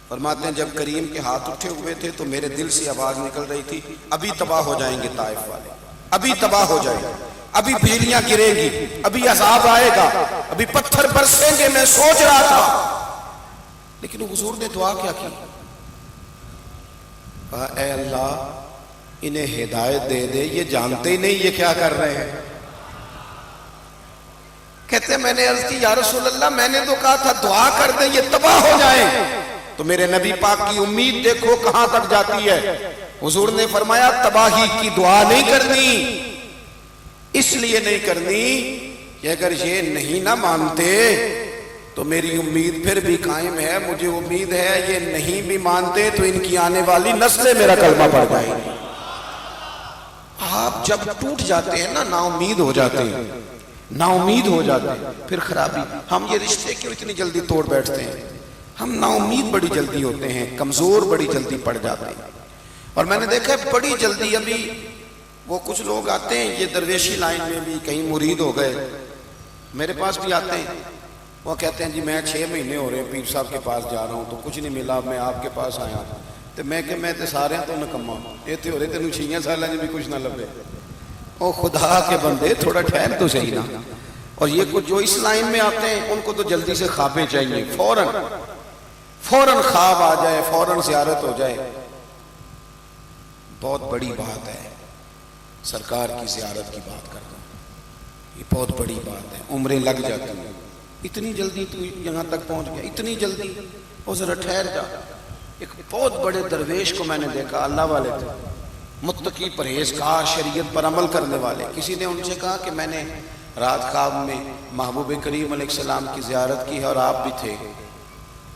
فرماتے ہیں جب کریم کے ہاتھ اٹھے ہوئے تھے تو میرے دل سے آواز نکل رہی تھی ابھی تباہ ہو جائیں گے طائف والے، ابھی تباہ ہو جائیں گے، ابھی بجلیاں گریں گی، ابھی عذاب آئے گا، ابھی پتھر برسیں گے. میں سوچ رہا تھا لیکن حضور نے دعا کیا کی؟ کہا اے اللہ انہیں ہدایت دے دے، یہ جانتے ہی نہیں یہ کیا کر رہے ہیں. کہتے ہیں میں نے عرض کی یا رسول اللہ میں نے تو کہا تھا دعا کر دیں یہ تباہ ہو جائیں. تو میرے نبی پاک کی امید دیکھو کہاں تک جاتی ہے. حضور نے فرمایا تباہی کی دعا نہیں کرنی، اس لیے نہیں کرنی کہ اگر یہ نہیں نہ مانتے تو میری امید پھر بھی قائم ہے. مجھے امید ہے یہ نہیں بھی مانتے تو ان کی آنے والی نسلیں میرا کلمہ پڑھ جائیں گی. آپ جب ٹوٹ جاتے ہیں نا امید ہو جاتے ہیں، نا امید ہو جاتے ہیں، پھر خرابی. ہم یہ رشتے کیوں اتنی جلدی توڑ بیٹھتے ہیں؟ ہم نا امید بڑی جلدی ہوتے ہیں، کمزور بڑی جلدی پڑ جاتے ہیں. اور میں نے دیکھا ہے بڑی جلدی ابھی وہ کچھ لوگ آتے ہیں یہ درویشی لائن میں بھی کہیں مرید ہو گئے، میرے پاس بھی آتے ہیں. وہ کہتے ہیں جی میں 6 مہینے ہو رہے ہیں پیر صاحب کے پاس جا رہا ہوں تو کچھ نہیں ملا، میں آپ کے پاس آیا. تو میں کہ میں تے سارے تو نکما یہ تو ہو رہے تینوں 6 سال بھی کچھ نہ لبے. او خدا کے بندے تھوڑا ٹھہر تو صحیح نا. اور یہ کچھ جو اس لائن میں آتے ہیں ان کو تو جلدی سے خوابیں چاہیے، فوراً خواب آ جائے، فوراً زیارت ہو جائے. بہت بڑی بات ہے سرکار کی زیارت کی بات کرنا، یہ بہت بڑی بات ہے. عمریں لگ جاتی ہیں، اتنی جلدی تو یہاں تک پہنچ گیا، اتنی جلدی، اور ذرا ٹھہر جا. ایک بہت بڑے درویش کو میں نے دیکھا، اللہ والے تھے، متقی پرہیزگار، شریعت پر عمل کرنے والے. کسی نے ان سے کہا کہ میں نے رات خواب میں محبوب کریم علیہ السلام کی زیارت کی ہے اور آپ بھی تھے.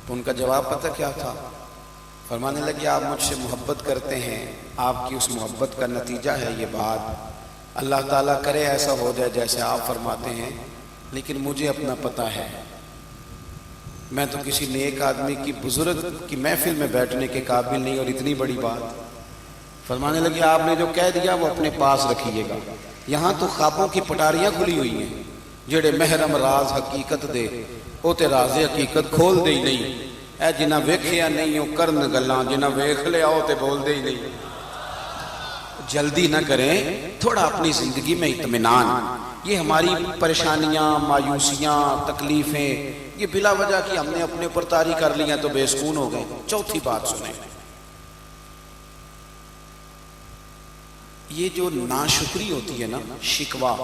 تو ان کا جواب پتہ کیا تھا؟ فرمانے لگے آپ مجھ سے محبت کرتے ہیں، آپ کی اس محبت کا نتیجہ ہے یہ بات. اللہ تعالیٰ کرے ایسا ہو جائے جیسے آپ فرماتے ہیں، لیکن مجھے اپنا پتہ ہے میں تو کسی نیک آدمی کی بزرگ کی محفل میں بیٹھنے کے قابل نہیں. اور اتنی بڑی بات فرمانے لگے آپ نے جو کہہ دیا وہ اپنے پاس رکھیے گا. یہاں تو خوابوں کی پٹاریاں کھلی ہوئی ہیں، جڑے محرم راز حقیقت دے وہ تے راز حقیقت کھول دے ہی نہیں. اے جنہ ویکھیا نہیں وہ کرن گلاں، جنہ ویکھ لیا وہ تے بول دے ہی نہیں. جلدی نہ کریں، تھوڑا اپنی زندگی میں اطمینان. یہ ہماری پریشانیاں، مایوسیاں، تکلیفیں یہ بلا وجہ کی ہم نے اپنے اوپر طاری کر لی ہیں تو بے سکون ہو گئے. چوتھی بات سنیں، یہ جو ناشکری ہوتی ہے نا، شکوہ،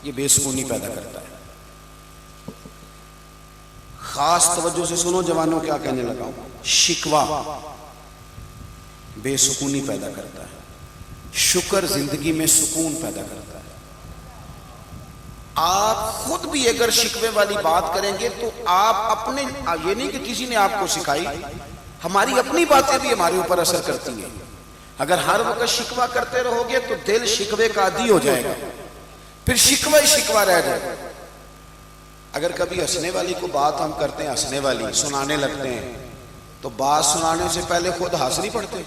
یہ بے سکونی پیدا کرتا ہے. خاص توجہ سے سنو جوانوں، کیا کہنے لگا ہوں. شکوہ بے سکونی پیدا کرتا ہے. شکر زندگی میں سکون پیدا کرتا ہے. آپ خود بھی اگر شکوے والی بات کریں گے تو آپ اپنے، یہ نہیں کہ کسی نے آپ کو سکھائی، ہماری اپنی باتیں بھی ہمارے اوپر اثر کرتی ہیں. اگر ہر وقت شکوہ کرتے رہو گے تو دل شکوے کا عادی ہو جائے گا، پھر شکوہ ہی شکوہ رہ جائے گا. اگر کبھی ہنسنے والی کو بات ہم کرتے ہیں، ہنسنے والی سنانے لگتے ہیں، تو بات سنانے سے پہلے خود ہنس نہیں پڑتے.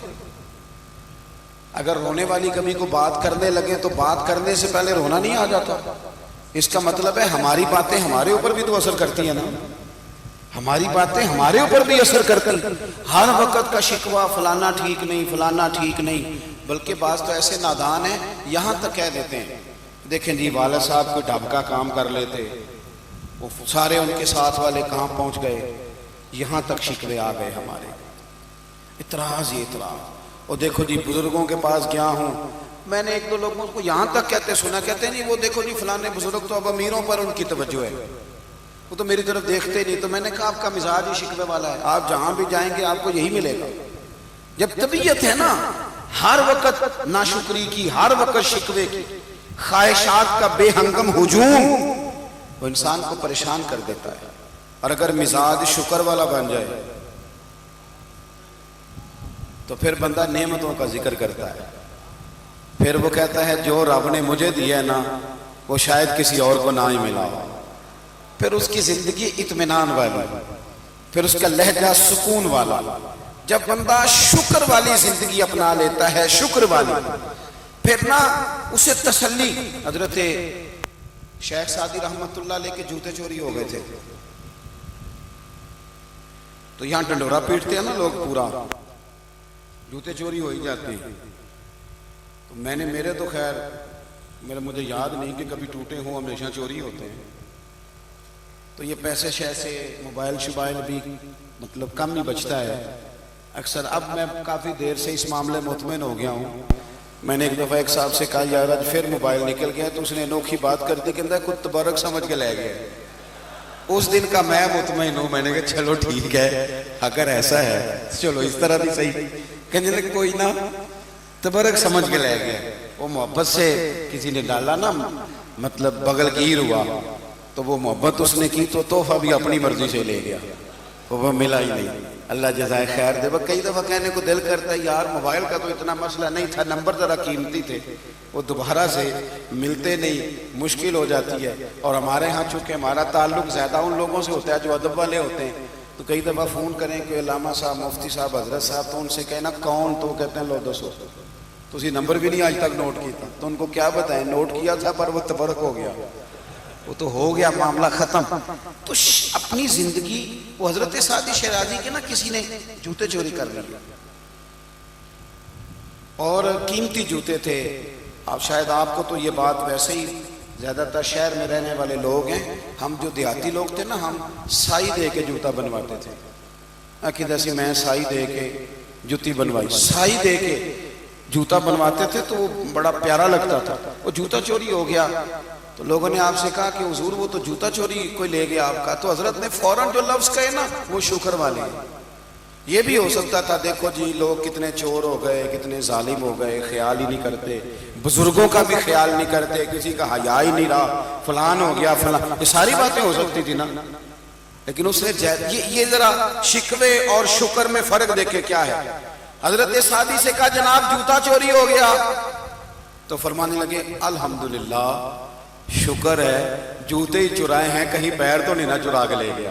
اگر رونے والی کبھی کو بات کرنے لگے تو بات کرنے سے پہلے رونا نہیں آ جاتا. اس کا مطلب ہے ہماری باتیں ہمارے اوپر بھی تو اثر کرتی ہیں نا، ہماری باتیں ہمارے اوپر بھی اثر کرتی. ہر وقت کا شکوہ فلانا ٹھیک نہیں، فلانا ٹھیک نہیں، بلکہ بعض تو ایسے نادان ہیں یہاں تک کہہ دیتے ہیں دیکھیں جی والد صاحب کوئی ڈھب کا کام کر لیتے، وہ سارے ان کے ساتھ والے کہاں پہنچ گئے. یہاں تک شکوے آ گئے ہمارے. اعتراض ہی اعتراض. اور دیکھو جی بزرگوں کے پاس گیا ہوں، میں نے ایک دو لوگوں کو یہاں تک کہتے سنا، کہتے ہیں نہیں وہ دیکھو جی فلانے بزرگ تو اب امیروں پر ان کی توجہ ہے، وہ تو میری طرف دیکھتے نہیں. تو میں نے کہا آپ کا مزاج ہی شکوے والا ہے، آپ جہاں بھی جائیں گے آپ کو یہی ملے گا. جب طبیعت ہے نا ہر وقت ناشکری کی، ہر وقت شکوے کی، خواہشات کا بے ہنگم ہجوم، وہ انسان کو پریشان کر دیتا ہے. اور اگر مزاج شکر والا بن جائے تو پھر بندہ نعمتوں کا ذکر کرتا ہے. پھر وہ کہتا ہے جو رب نے مجھے دیا ہے نا وہ شاید کسی اور کو نہ ہی ملا ہو. پھر اس کی زندگی اطمینان والی، پھر اس کا لہجہ سکون والا. جب بندہ شکر والی زندگی اپنا لیتا ہے، شکر والی، پھر نا اسے تسلی. حضرت شیخ سعدی رحمت اللہ علیہ کے جوتے چوری ہو گئے تھے، تو یہاں ڈنڈورا پیٹتے ہیں نا لوگ، پورا جوتے چوری ہو ہی جاتے ہیں. تو میں نے میرے تو خیر مجھے یاد نہیں کہ کبھی ٹوٹے ہوں، ہمیشہ چوری ہوتے ہیں. تو یہ پیسے شیسے موبائل شبائل بھی مطلب کم ہی بچتا ہے اکثر. اب میں کافی دیر سے اس معاملے مطمئن ہو گیا ہوں. میں نے ایک دفعہ ایک صاحب سے کہا یار آج پھر موبائل نکل گیا، تو اس نے انوکھی بات کر دی، کہتا ہے کچھ تبرک سمجھ کے لے گیا. اس دن کا میں مطمئن ہوں، میں نے کہا چلو ٹھیک ہے اگر ایسا ہے چلو اس طرح بھی صحیح. کہنے لگے کوئی نہ تبرک سمجھ کے لے گیا. وہ محبت سے کسی نے ڈالا نا، مطلب بغل گیر ہوا، تو وہ محبت اس نے کی تو تحفہ بھی اپنی مرضی سے لے گیا، وہ ملا ہی نہیں. اللہ جزائے خیر دے. کئی دفعہ کہنے کو دل کرتا ہے یار موبائل کا تو اتنا مسئلہ نہیں تھا، نمبر ذرا قیمتی تھے، وہ دوبارہ سے ملتے نہیں، مشکل ہو جاتی ہے. اور ہمارے ہاں چونکہ ہمارا تعلق زیادہ ان لوگوں سے ہوتا ہے جو ادب والے ہوتے ہیں، تو کئی دفعہ فون کریں کہ علامہ صاحب، مفتی صاحب، حضرت صاحب، تو ان سے کہنا کون، تو کہتے ہیں لو دسو، تو اسی نمبر بھی نہیں آج تک نوٹ کیا. تو ان کو کیا بتائیں نوٹ کیا تھا پر وہ تبرک ہو گیا، وہ تو ہو گیا معاملہ ختم. تو اپنی زندگی، وہ حضرت سعدی شیرازی کے نا کسی نے جوتے چوری کر لیے اور قیمتی جوتے تھے. اب شاید آپ کو تو یہ بات ویسے ہی، زیادہ تر شہر میں رہنے والے لوگ ہیں، ہم جو دیہاتی لوگ تھے نا ہم سائی دے کے جوتا بنواتے تھے. عقیدہ سے میں سائی دے کے جوتی بنوائی، سائی دے کے جوتا بنواتے تھے تو وہ بڑا پیارا لگتا تھا. وہ جوتا چوری ہو گیا تو لوگوں نے آپ سے کہا کہ حضور وہ تو جوتا چوری کوئی لے گیا آپ کا. تو حضرت نے فوراً جو لفظ کہے نا وہ شکر والے. یہ بھی ہو سکتا تھا دیکھو جی لوگ کتنے چور ہو گئے، کتنے ظالم ہو گئے، خیال ہی نہیں کرتے، بزرگوں کا بھی خیال نہیں کرتے، کسی کا حیا ہی نہیں رہا، فلان ہو گیا فلان، یہ ساری باتیں ہو سکتی تھی نا. لیکن اس نے یہ ذرا شکوے اور شکر میں فرق دیکھے کیا ہے. حضرت سعدی سے کہا جناب جوتا چوری ہو گیا، تو فرمانے لگے الحمدللہ شکر ہے جوتے ہی چرائے ہیں، کہیں پیر تو نہیں نہ چرا کے لے گیا.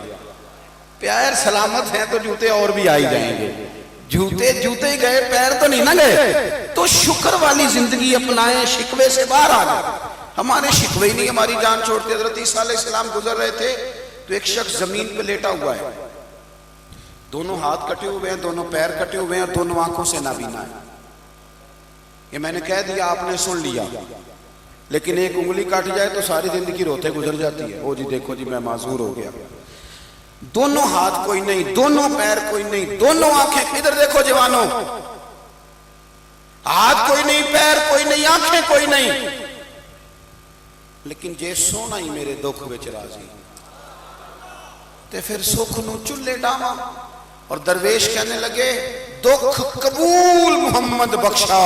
پیر سلامت ہیں تو جوتے اور بھی آئی جائیں گے، جوتے ہی گئے، پیر تو نہیں نہ گئے. تو شکر والی زندگی اپنائیں، شکوے سے باہر آ جائیں. ہمارے شکوے ہی نہیں ہماری جان چھوڑتے. حضرت عیسیٰ علیہ السلام گزر رہے تھے تو ایک شخص زمین پہ لیٹا ہوا ہے، دونوں ہاتھ کٹے ہوئے ہیں، دونوں پیر کٹے ہوئے ہیں، اور دونوں آنکھوں سے نابینا ہے. یہ میں نے کہہ دیا آپ نے سن لیا، لیکن ایک انگلی کاٹ جائے تو ساری زندگی روتے گزر جاتی ہے. او جی دیکھو جی میں معذور ہو گیا. دونوں ہاتھ کوئی نہیں، دونوں پیر کوئی نہیں، دونوں آنکھیں، ادھر دیکھو جوانوں، ہاتھ کوئی نہیں، پیر کوئی نہیں، آنکھیں کوئی نہیں، لیکن جے سونا ہی میرے دکھ وچ راضی تے پھر سکھ نو چلے ڈاواں. اور درویش کہنے لگے دکھ قبول محمد بخشا،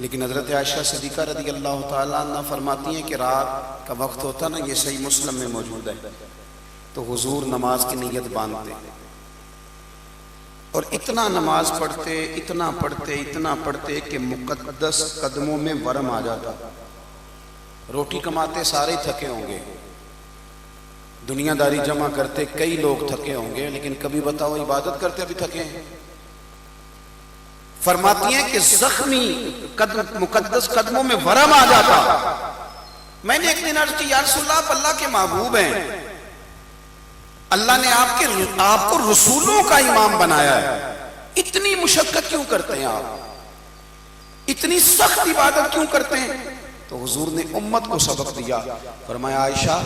لیکن حضرت عائشہ صدیقہ رضی اللہ تعالیٰ عنہ فرماتی ہیں کہ رات کا وقت ہوتا نا، یہ صحیح مسلم میں موجود ہے، تو حضور نماز کی نیت باندھتے اور اتنا نماز پڑھتے، اتنا پڑھتے کہ مقدس قدموں میں ورم آ جاتا۔ روٹی کماتے سارے تھکے ہوں گے، دنیا داری جمع کرتے کئی لوگ تھکے ہوں گے، لیکن کبھی بتاؤ عبادت کرتے بھی تھکے ہیں؟ فرماتی ہیں کہ زخمی مقدس قدموں میں ورم آ جاتا۔ میں نے ایک دن عرض کی، یا رسول اللہ آپ اللہ کے محبوب ہیں، اللہ نے آپ کو رسولوں کا امام بنایا ہے، اتنی مشقت کیوں کرتے ہیں آپ؟ اتنی سخت عبادت کیوں کرتے ہیں؟ تو حضور نے امت کو سبق دیا، فرمایا عائشہ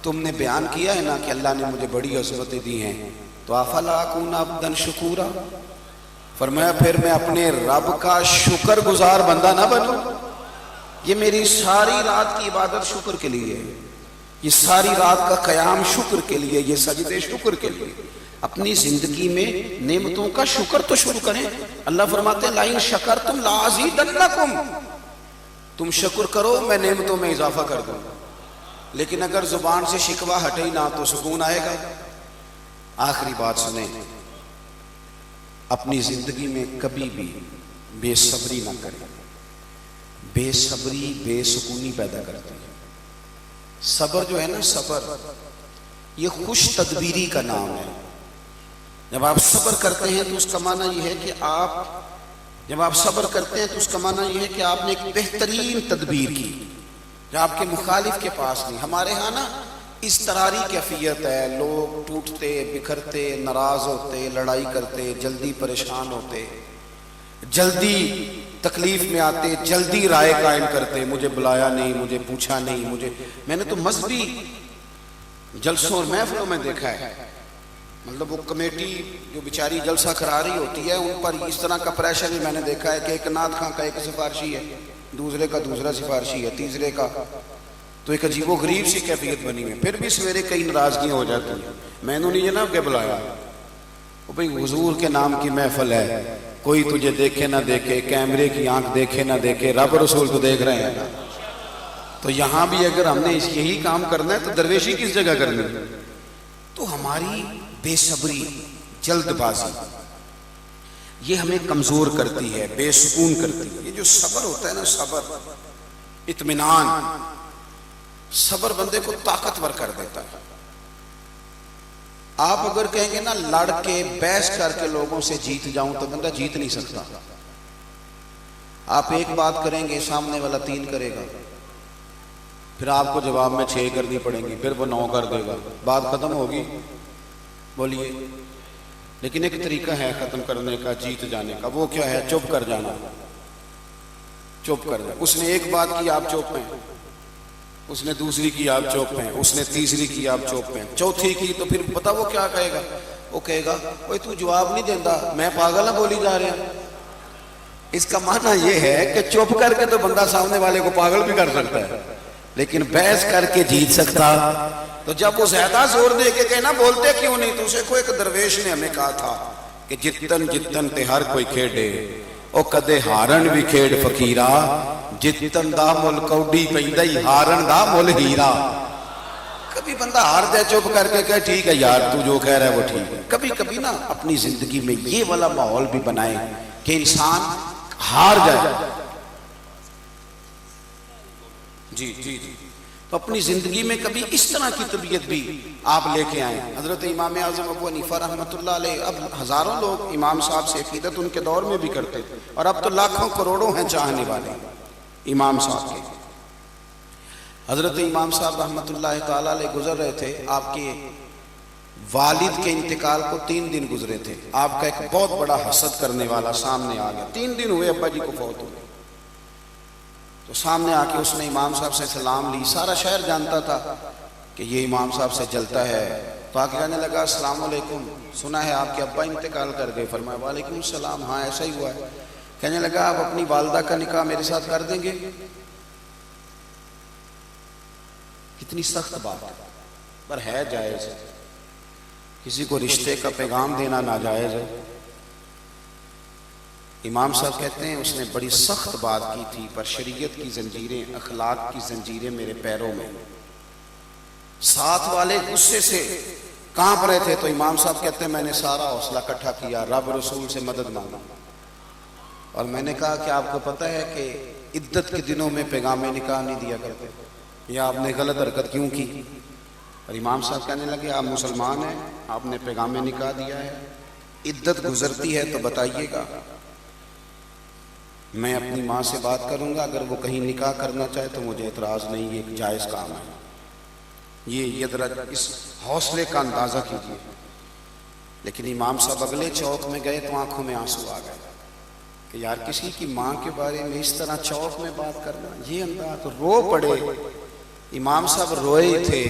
تم نے بیان کیا ہے نا کہ اللہ نے مجھے بڑی عظمتیں دی ہیں، تو افلا اکون عبدا شکورا، فرمایا پھر میں اپنے رب کا شکر گزار بندہ نہ بنوں؟ یہ میری ساری رات کی عبادت شکر کے لیے، یہ ساری رات کا قیام شکر کے لیے، یہ سجدے شکر کے لیے۔ اپنی زندگی میں نعمتوں کا شکر تو شروع کریں۔ اللہ فرماتے ہیں لَئِن شَكَرْتُمْ لَأَزِيدَنَّكُمْ، تم شکر کرو میں نعمتوں میں اضافہ کر دوں۔ لیکن اگر زبان سے شکوہ ہٹے نہ تو سکون آئے گا؟ آخری بات سنیں، اپنی زندگی میں کبھی بھی بے صبری نہ کریں۔ بے صبری بے سکونی پیدا کرتی ہے۔ صبر جو ہے نا، صبر یہ خوش تدبیری کا نام ہے۔ جب آپ صبر کرتے ہیں تو اس کا معنی یہ ہے کہ آپ نے ایک بہترین تدبیر کی جو آپ کے مخالف کے پاس نہیں۔ ہمارے ہاں نا اضطراری کیفیت ہے، لوگ ٹوٹتے بکھرتے، ناراض ہوتے، لڑائی کرتے، جلدی پریشان ہوتے، جلدی تکلیف میں آتے، جلدی رائے قائم کرتے، مجھے بلایا نہیں، مجھے پوچھا نہیں، میں نے تو مذہبی جلسوں اور محفلوں میں دیکھا ہے، مطلب وہ کمیٹی جو بیچاری جلسہ کرا رہی ہوتی ہے ان پر اس طرح کا پریشر بھی میں نے دیکھا ہے کہ ایک نعت خاں کا ایک سفارشی ہے، دوسرے کا دوسرا سفارشی ہے، تیسرے کا، تو ایک عجیب و غریب سی کیفیت بنی ہوئی۔ پھر بھی سویرے کئی ناراضگیاں ہو جاتی ہیں، میں نے نہیں جناب کہ بلایا، وہ بھئی حضور کے نام کی محفل ہے، کوئی تجھے دیکھے نہ دیکھے، کیمرے کی آنکھ دیکھے نہ دیکھے، رب رسول تو دیکھ رہے ہیں نا، تو یہاں بھی اگر ہم نے یہی کام کرنا ہے تو درویشی کس جگہ کرنی ہے؟ تو ہماری بے صبری، جلد بازی، یہ ہمیں کمزور کرتی ہے، بے سکون کرتی ہے۔ یہ جو صبر ہوتا ہے نا، صبر، اطمینان، صبر بندے کو طاقتور کر دیتا ہے۔ آپ اگر کہیں گے نا لڑ کے بحث کر کے لوگوں سے جیت جاؤں تو بندہ جیت نہیں سکتا۔ آپ ایک بات کریں گے سامنے والا 3 کرے گا، پھر آپ کو جواب میں 6 کرنی پڑیں گی، پھر وہ 9 کر دے گا، بات ختم ہوگی؟ بولیے۔ لیکن ایک طریقہ ہے ختم کرنے کا، جیت جانے کا، وہ کیا ہے؟ چپ کر جانا، چپ کر جانا۔ اس نے ایک بات کی آپ چپ ہیں، اس نے دوسری کی آپ چپ ہیں، اس نے تیسری کی آپ چپ ہیں، چوتھی کی تو پھر پتہ وہ کیا کہے گا؟ وہ کہے گا اوے تو جواب نہیں دیتا، میں پاگل نہ بولی جا رہے ہیں۔ اس کا معنی یہ ہے کہ چپ کر کے تو بندہ سامنے والے کو پاگل بھی کر سکتا ہے، لیکن بحث کر کے جیت سکتا۔ تو جب وہ زیادہ زور دے کے کہنا بولتے کیوں نہیں، تو اسے کو ایک درویش نے ہمیں کہا تھا کہ جتن جتن تے ہر کوئی کھیڑے، او کدے ہارن بھی کھیڑ فقیرا، جتن دا مل کوڈی پیندہ ہی ہارن دا مل ہیرا۔ کبھی بندہ ہار دے چپ کر کے کہے ٹھیک ہے یار تو جو کہہ رہا ہے وہ ٹھیک ہے۔ کبھی کبھی نا اپنی زندگی میں یہ والا ماحول بھی بنائیں کہ انسان ہار جائے۔ جی جی جی، تو اپنی زندگی میں کبھی اس طرح کی طبیعت بھی آپ لے کے آئیں۔ حضرت امام اعظم ابو حنیفہ رحمۃ اللہ علیہ، اب ہزاروں لوگ امام صاحب سے عقیدت ان کے دور میں بھی کرتے تھے، اور اب تو لاکھوں کروڑوں ہیں چاہنے والے امام صاحب کے۔ حضرت امام صاحب رحمۃ اللہ تعالی علیہ گزر رہے تھے، آپ کے والد کے انتقال کو 3 دن گزرے تھے۔ آپ کا ایک بہت بڑا حسد کرنے والا سامنے آ گیا، 3 دن ہوئے ابا جی کو فوت ہوئے، تو سامنے آ کے اس نے امام صاحب سے سلام لی۔ سارا شہر جانتا تھا کہ یہ امام صاحب سے جلتا ہے، تو آ کے کہنے لگا السلام علیکم، سنا ہے آپ کے ابا انتقال کر گئے؟ فرمایا وعلیکم السلام، ہاں ایسا ہی ہوا ہے۔ کہنے لگا آپ اپنی والدہ کا نکاح میرے ساتھ کر دیں گے؟ کتنی سخت بات ہے، پر ہے جائز۔ کسی کو رشتے کا پیغام دینا ناجائز ہے؟ امام صاحب کہتے ہیں اس نے بڑی سخت بات کی تھی، پر شریعت کی زنجیریں، اخلاق کی زنجیریں میرے پیروں میں، ساتھ والے غصے سے کانپ رہے تھے، تو امام صاحب کہتے ہیں میں نے سارا حوصلہ اکٹھا کیا، رب رسول سے مدد مانگی، اور میں نے کہا کہ آپ کو پتہ ہے کہ عدت کے دنوں میں پیغام نکاح نہیں دیا کرتے، یا آپ نے غلط حرکت کیوں کی؟ اور امام صاحب کہنے لگے آپ مسلمان ہیں، آپ نے پیغام نکاح دیا ہے، عدت گزرتی ہے تو بتائیے گا، میں اپنی ماں سے بات کروں گا، اگر وہ کہیں نکاح کرنا چاہے تو مجھے اعتراض نہیں، یہ ایک جائز کام ہے۔ یہ ذرا اس حوصلے کا اندازہ کیجیے۔ لیکن امام صاحب اگلے چوک میں گئے تو آنکھوں میں آنسو آ گئے کہ یار کسی کی ماں کے بارے میں اس طرح چوک میں بات کرنا، یہ انداز، رو پڑے۔ امام صاحب روئے ہی تھے،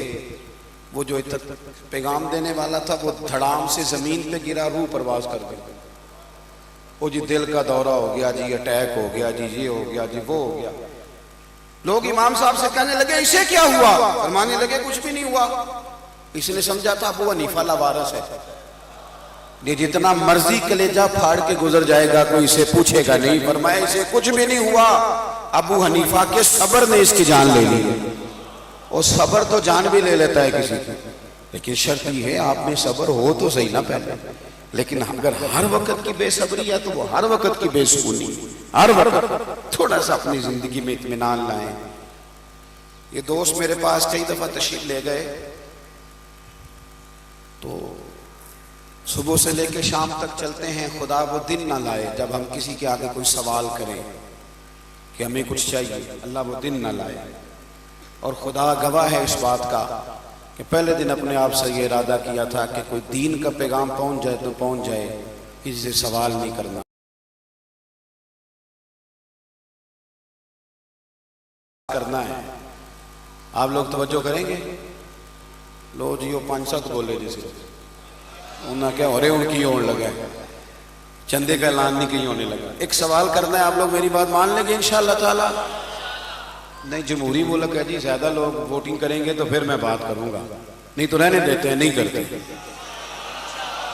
وہ جو پیغام دینے والا تھا وہ دھڑام سے زمین پہ گرا، روح پرواز کر گیا، وہ جی دل کا دورہ ہو گیا جی، اٹیک ہو گیا جی، یہ ہو گیا جی، وہ ہو گیا۔ لوگ امام صاحب سے کہنے لگے اسے کیا ہوا؟ فرمانے لگے کچھ بھی نہیں ہوا، اس نے سمجھا تھا ابو حنیفہ لاوارث ہے، یہ جتنا مرضی کلیجہ پھاڑ کے گزر جائے گا کوئی اسے پوچھے گا نہیں۔ فرمایا اسے کچھ بھی نہیں ہوا، ابو حنیفہ کے صبر نے اس کی جان لے لی، اور صبر تو جان بھی لے لیتا ہے کسی کی، لیکن شرط یہ ہے آپ میں صبر ہو تو صحیح نہ پہلے۔ لیکن اگر ہر وقت کی بے صبری ہے تو وہ ہر وقت کی بے سکونی، ہر وقت تھوڑا سا اپنی زندگی میں اطمینان لائیں۔ یہ دوست میرے پاس کئی دفعہ تشریف لے گئے تو صبح سے لے کے شام تک چلتے ہیں، خدا وہ دن نہ لائے جب ہم کسی کے آگے کوئی سوال کریں کہ ہمیں کچھ چاہیے، اللہ وہ دن نہ لائے۔ اور خدا گواہ ہے اس بات کا کہ پہلے دن اپنے آپ سے یہ ارادہ کیا تھا کہ کوئی دین کا پیغام پہنچ جائے تو پہنچ جائے، کسی سے سوال نہیں کرنا ہے۔ آپ لوگ توجہ کریں گے؟ لو جی وہ 500 بولے جیسے انہاں کیا ہو رہے ان کی ہونے لگا ہے، چندے کا اعلان نہیں کہیں ہونے لگا۔ ایک سوال کرنا ہے، آپ لوگ میری بات مان لیں گے انشاءاللہ تعالی؟ نہیں، جمہوری ملک ہے جی، زیادہ لوگ ووٹنگ کریں گے تو پھر میں بات کروں گا، نہیں تو رہنے دیتے ہیں، نہیں کرتے۔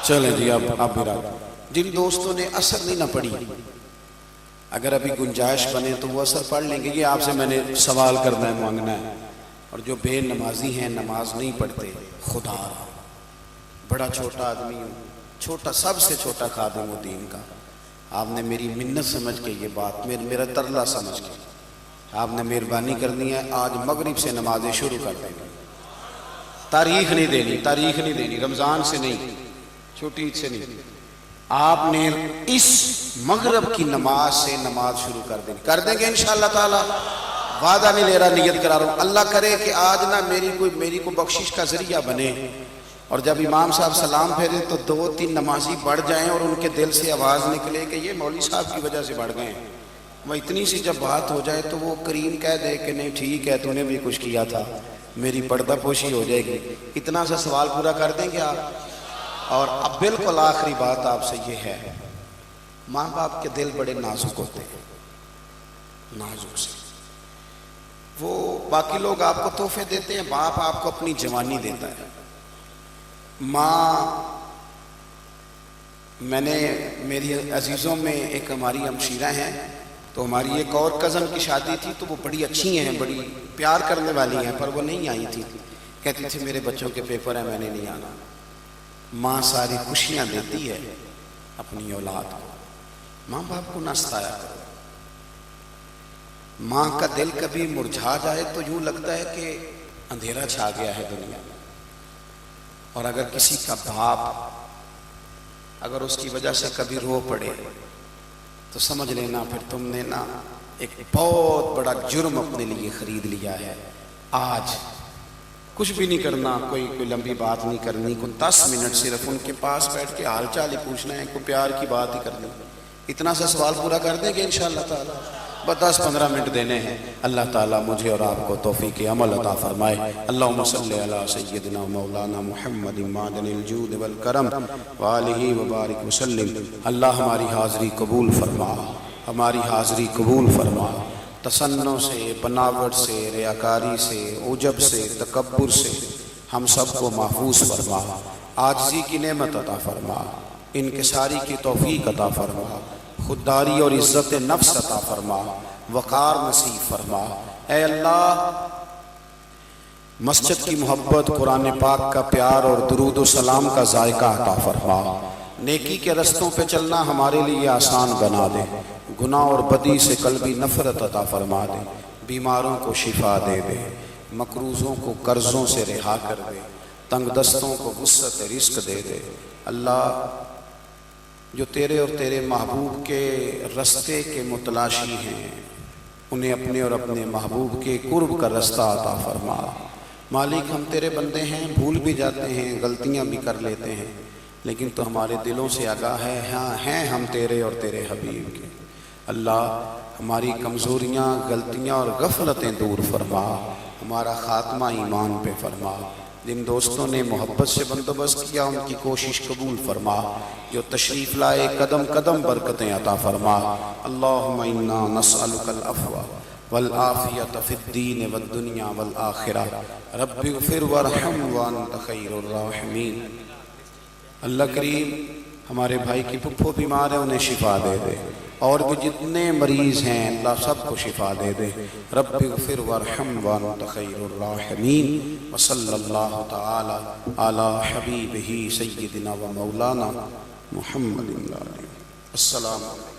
چلیں جی اب بھی رات جن دوستوں نے اثر نہیں نہ پڑھی، اگر ابھی گنجائش بنے تو وہ اثر پڑھ لیں گے۔ یہ آپ سے میں نے سوال کرنا ہے، مانگنا ہے۔ اور جو بے نمازی ہیں، نماز نہیں پڑھتے، خدا بڑا چھوٹا آدمی ہوں، چھوٹا، سب سے چھوٹا خادم ہوں دین کا، آپ نے میری منت سمجھ کے یہ بات، میرا ترلا سمجھ کے آپ نے مہربانی کرنی ہے، آج مغرب سے نمازیں شروع کر دیں گے۔ تاریخ نہیں دینی، تاریخ نہیں دینی، رمضان سے نہیں، چھوٹی عید سے نہیں، آپ نے اس مغرب کی نماز سے نماز شروع کر دیں گے انشاءاللہ تعالی۔ وعدہ نہیں لے رہا، نیت کرا رہا ہوں، اللہ کرے کہ آج نہ میری کو بخشش کا ذریعہ بنے، اور جب امام صاحب سلام پھیرے تو 2-3 نمازی بڑھ جائیں اور ان کے دل سے آواز نکلے کہ یہ مولوی صاحب کی وجہ سے بڑھ گئے ہیں۔ وہ اتنی سی جب بات ہو جائے تو وہ کریم کہہ دے کہ نہیں ٹھیک ہے، تو نے بھی کچھ کیا تھا، میری پردہ پوشی ہو جائے گی۔ اتنا سا سوال پورا کر دیں گے آپ؟ اور اب بالکل آخری بات آپ سے یہ ہے، ماں باپ کے دل بڑے نازک ہوتے ہیں، نازک سے وہ باقی لوگ آپ کو تحفے دیتے ہیں، باپ آپ کو اپنی جوانی دیتا ہے۔ ماں، میں نے میری عزیزوں میں ایک ہماری ہمشیرہ ہیں، تو ہماری ایک اور کزن کی شادی تھی، تو وہ بڑی اچھی ہیں، بڑی پیار کرنے والی ہیں، پر وہ نہیں آئی تھی، کہتی تھی میرے بچوں کے پیپر ہیں، میں نے نہیں آنا۔ ماں ساری خوشیاں دیتی ہے اپنی اولاد کو، ماں باپ کو نہ ستایا کرو۔ ماں کا دل کبھی مرجھا جائے تو یوں لگتا ہے کہ اندھیرا چھا گیا ہے دنیا میں، اور اگر کسی کا باپ اگر اس کی وجہ سے کبھی رو پڑے تو سمجھ لینا پھر تم نے نا ایک بہت بڑا جرم اپنے لیے خرید لیا ہے۔ آج کچھ بھی نہیں کرنا، کوئی لمبی بات نہیں کرنی، کوئی 10 منٹ صرف ان کے پاس بیٹھ کے حال چال ہی پوچھنا ہے، کوئی پیار کی بات ہی کرنی، اتنا سا سوال پورا کر دیں گے انشاءاللہ تعالی۔ بس 10-15 منٹ دینے ہیں۔ اللہ تعالیٰ مجھے اور آپ کو توفیق عمل عطا فرمائے۔ اللہم صلی علی سیدنا مولانا محمد معدن الجود والکرم وآلہ وبارک وسلم۔ اللہ ہماری حاضری قبول فرما، ہماری حاضری قبول فرما، تصنع سے، بناوٹ سے، ریاکاری سے، عجب سے، تکبر سے ہم سب کو محفوظ فرما، عاجزی کی نعمت عطا فرما، انکساری کی توفیق عطا فرما، خودداری اور عزت نفس عطا فرما، وقار نصیب فرما۔ اے اللہ، مسجد کی محبت، قرآن پاک کا پیار اور درود و سلام کا ذائقہ عطا فرما۔ نیکی کے رستوں پہ چلنا ہمارے لیے آسان بنا دے، گناہ اور بدی سے قلبی نفرت عطا فرما دے، بیماروں کو شفا دے دے، مقروضوں کو قرضوں سے رہا کر دے، تنگ دستوں کو وسعت رزق دے دے۔ اللہ، جو تیرے اور تیرے محبوب کے رستے کے متلاشی ہیں، انہیں اپنے اور اپنے محبوب کے قرب کا رستہ عطا فرما۔ مالک، ہم تیرے بندے ہیں، بھول بھی جاتے ہیں، غلطیاں بھی کر لیتے ہیں، لیکن تو ہمارے دلوں سے آگاہ ہے، ہاں ہیں ہم تیرے اور تیرے حبیب کے۔ اللہ، ہماری کمزوریاں، غلطیاں اور غفلتیں دور فرما، ہمارا خاتمہ ایمان پہ فرما۔ جن دوستوں نے محبت سے بندوبست کیا، ان کی کوشش قبول فرما، جو تشریف لائے قدم قدم برکتیں عطا فرما۔ اللہم انا نسألک العفو والعافیۃ فی الدین والدنیا والآخرہ، رب اغفر وارحم وانت خیر الراحمین۔ اللہ کریم، ہمارے بھائی کی پھپھو بیمار ہے، انہیں شفا دے دے، اور بھی جتنے مریض ہیں اللہ سب کو شفا دے دے۔ رب اغفر وارحم وانت خیر الراحمین، وصلی اللہ تعالی علی حبیبہ سیدنا و مولانا محمد۔ السلام علیکم۔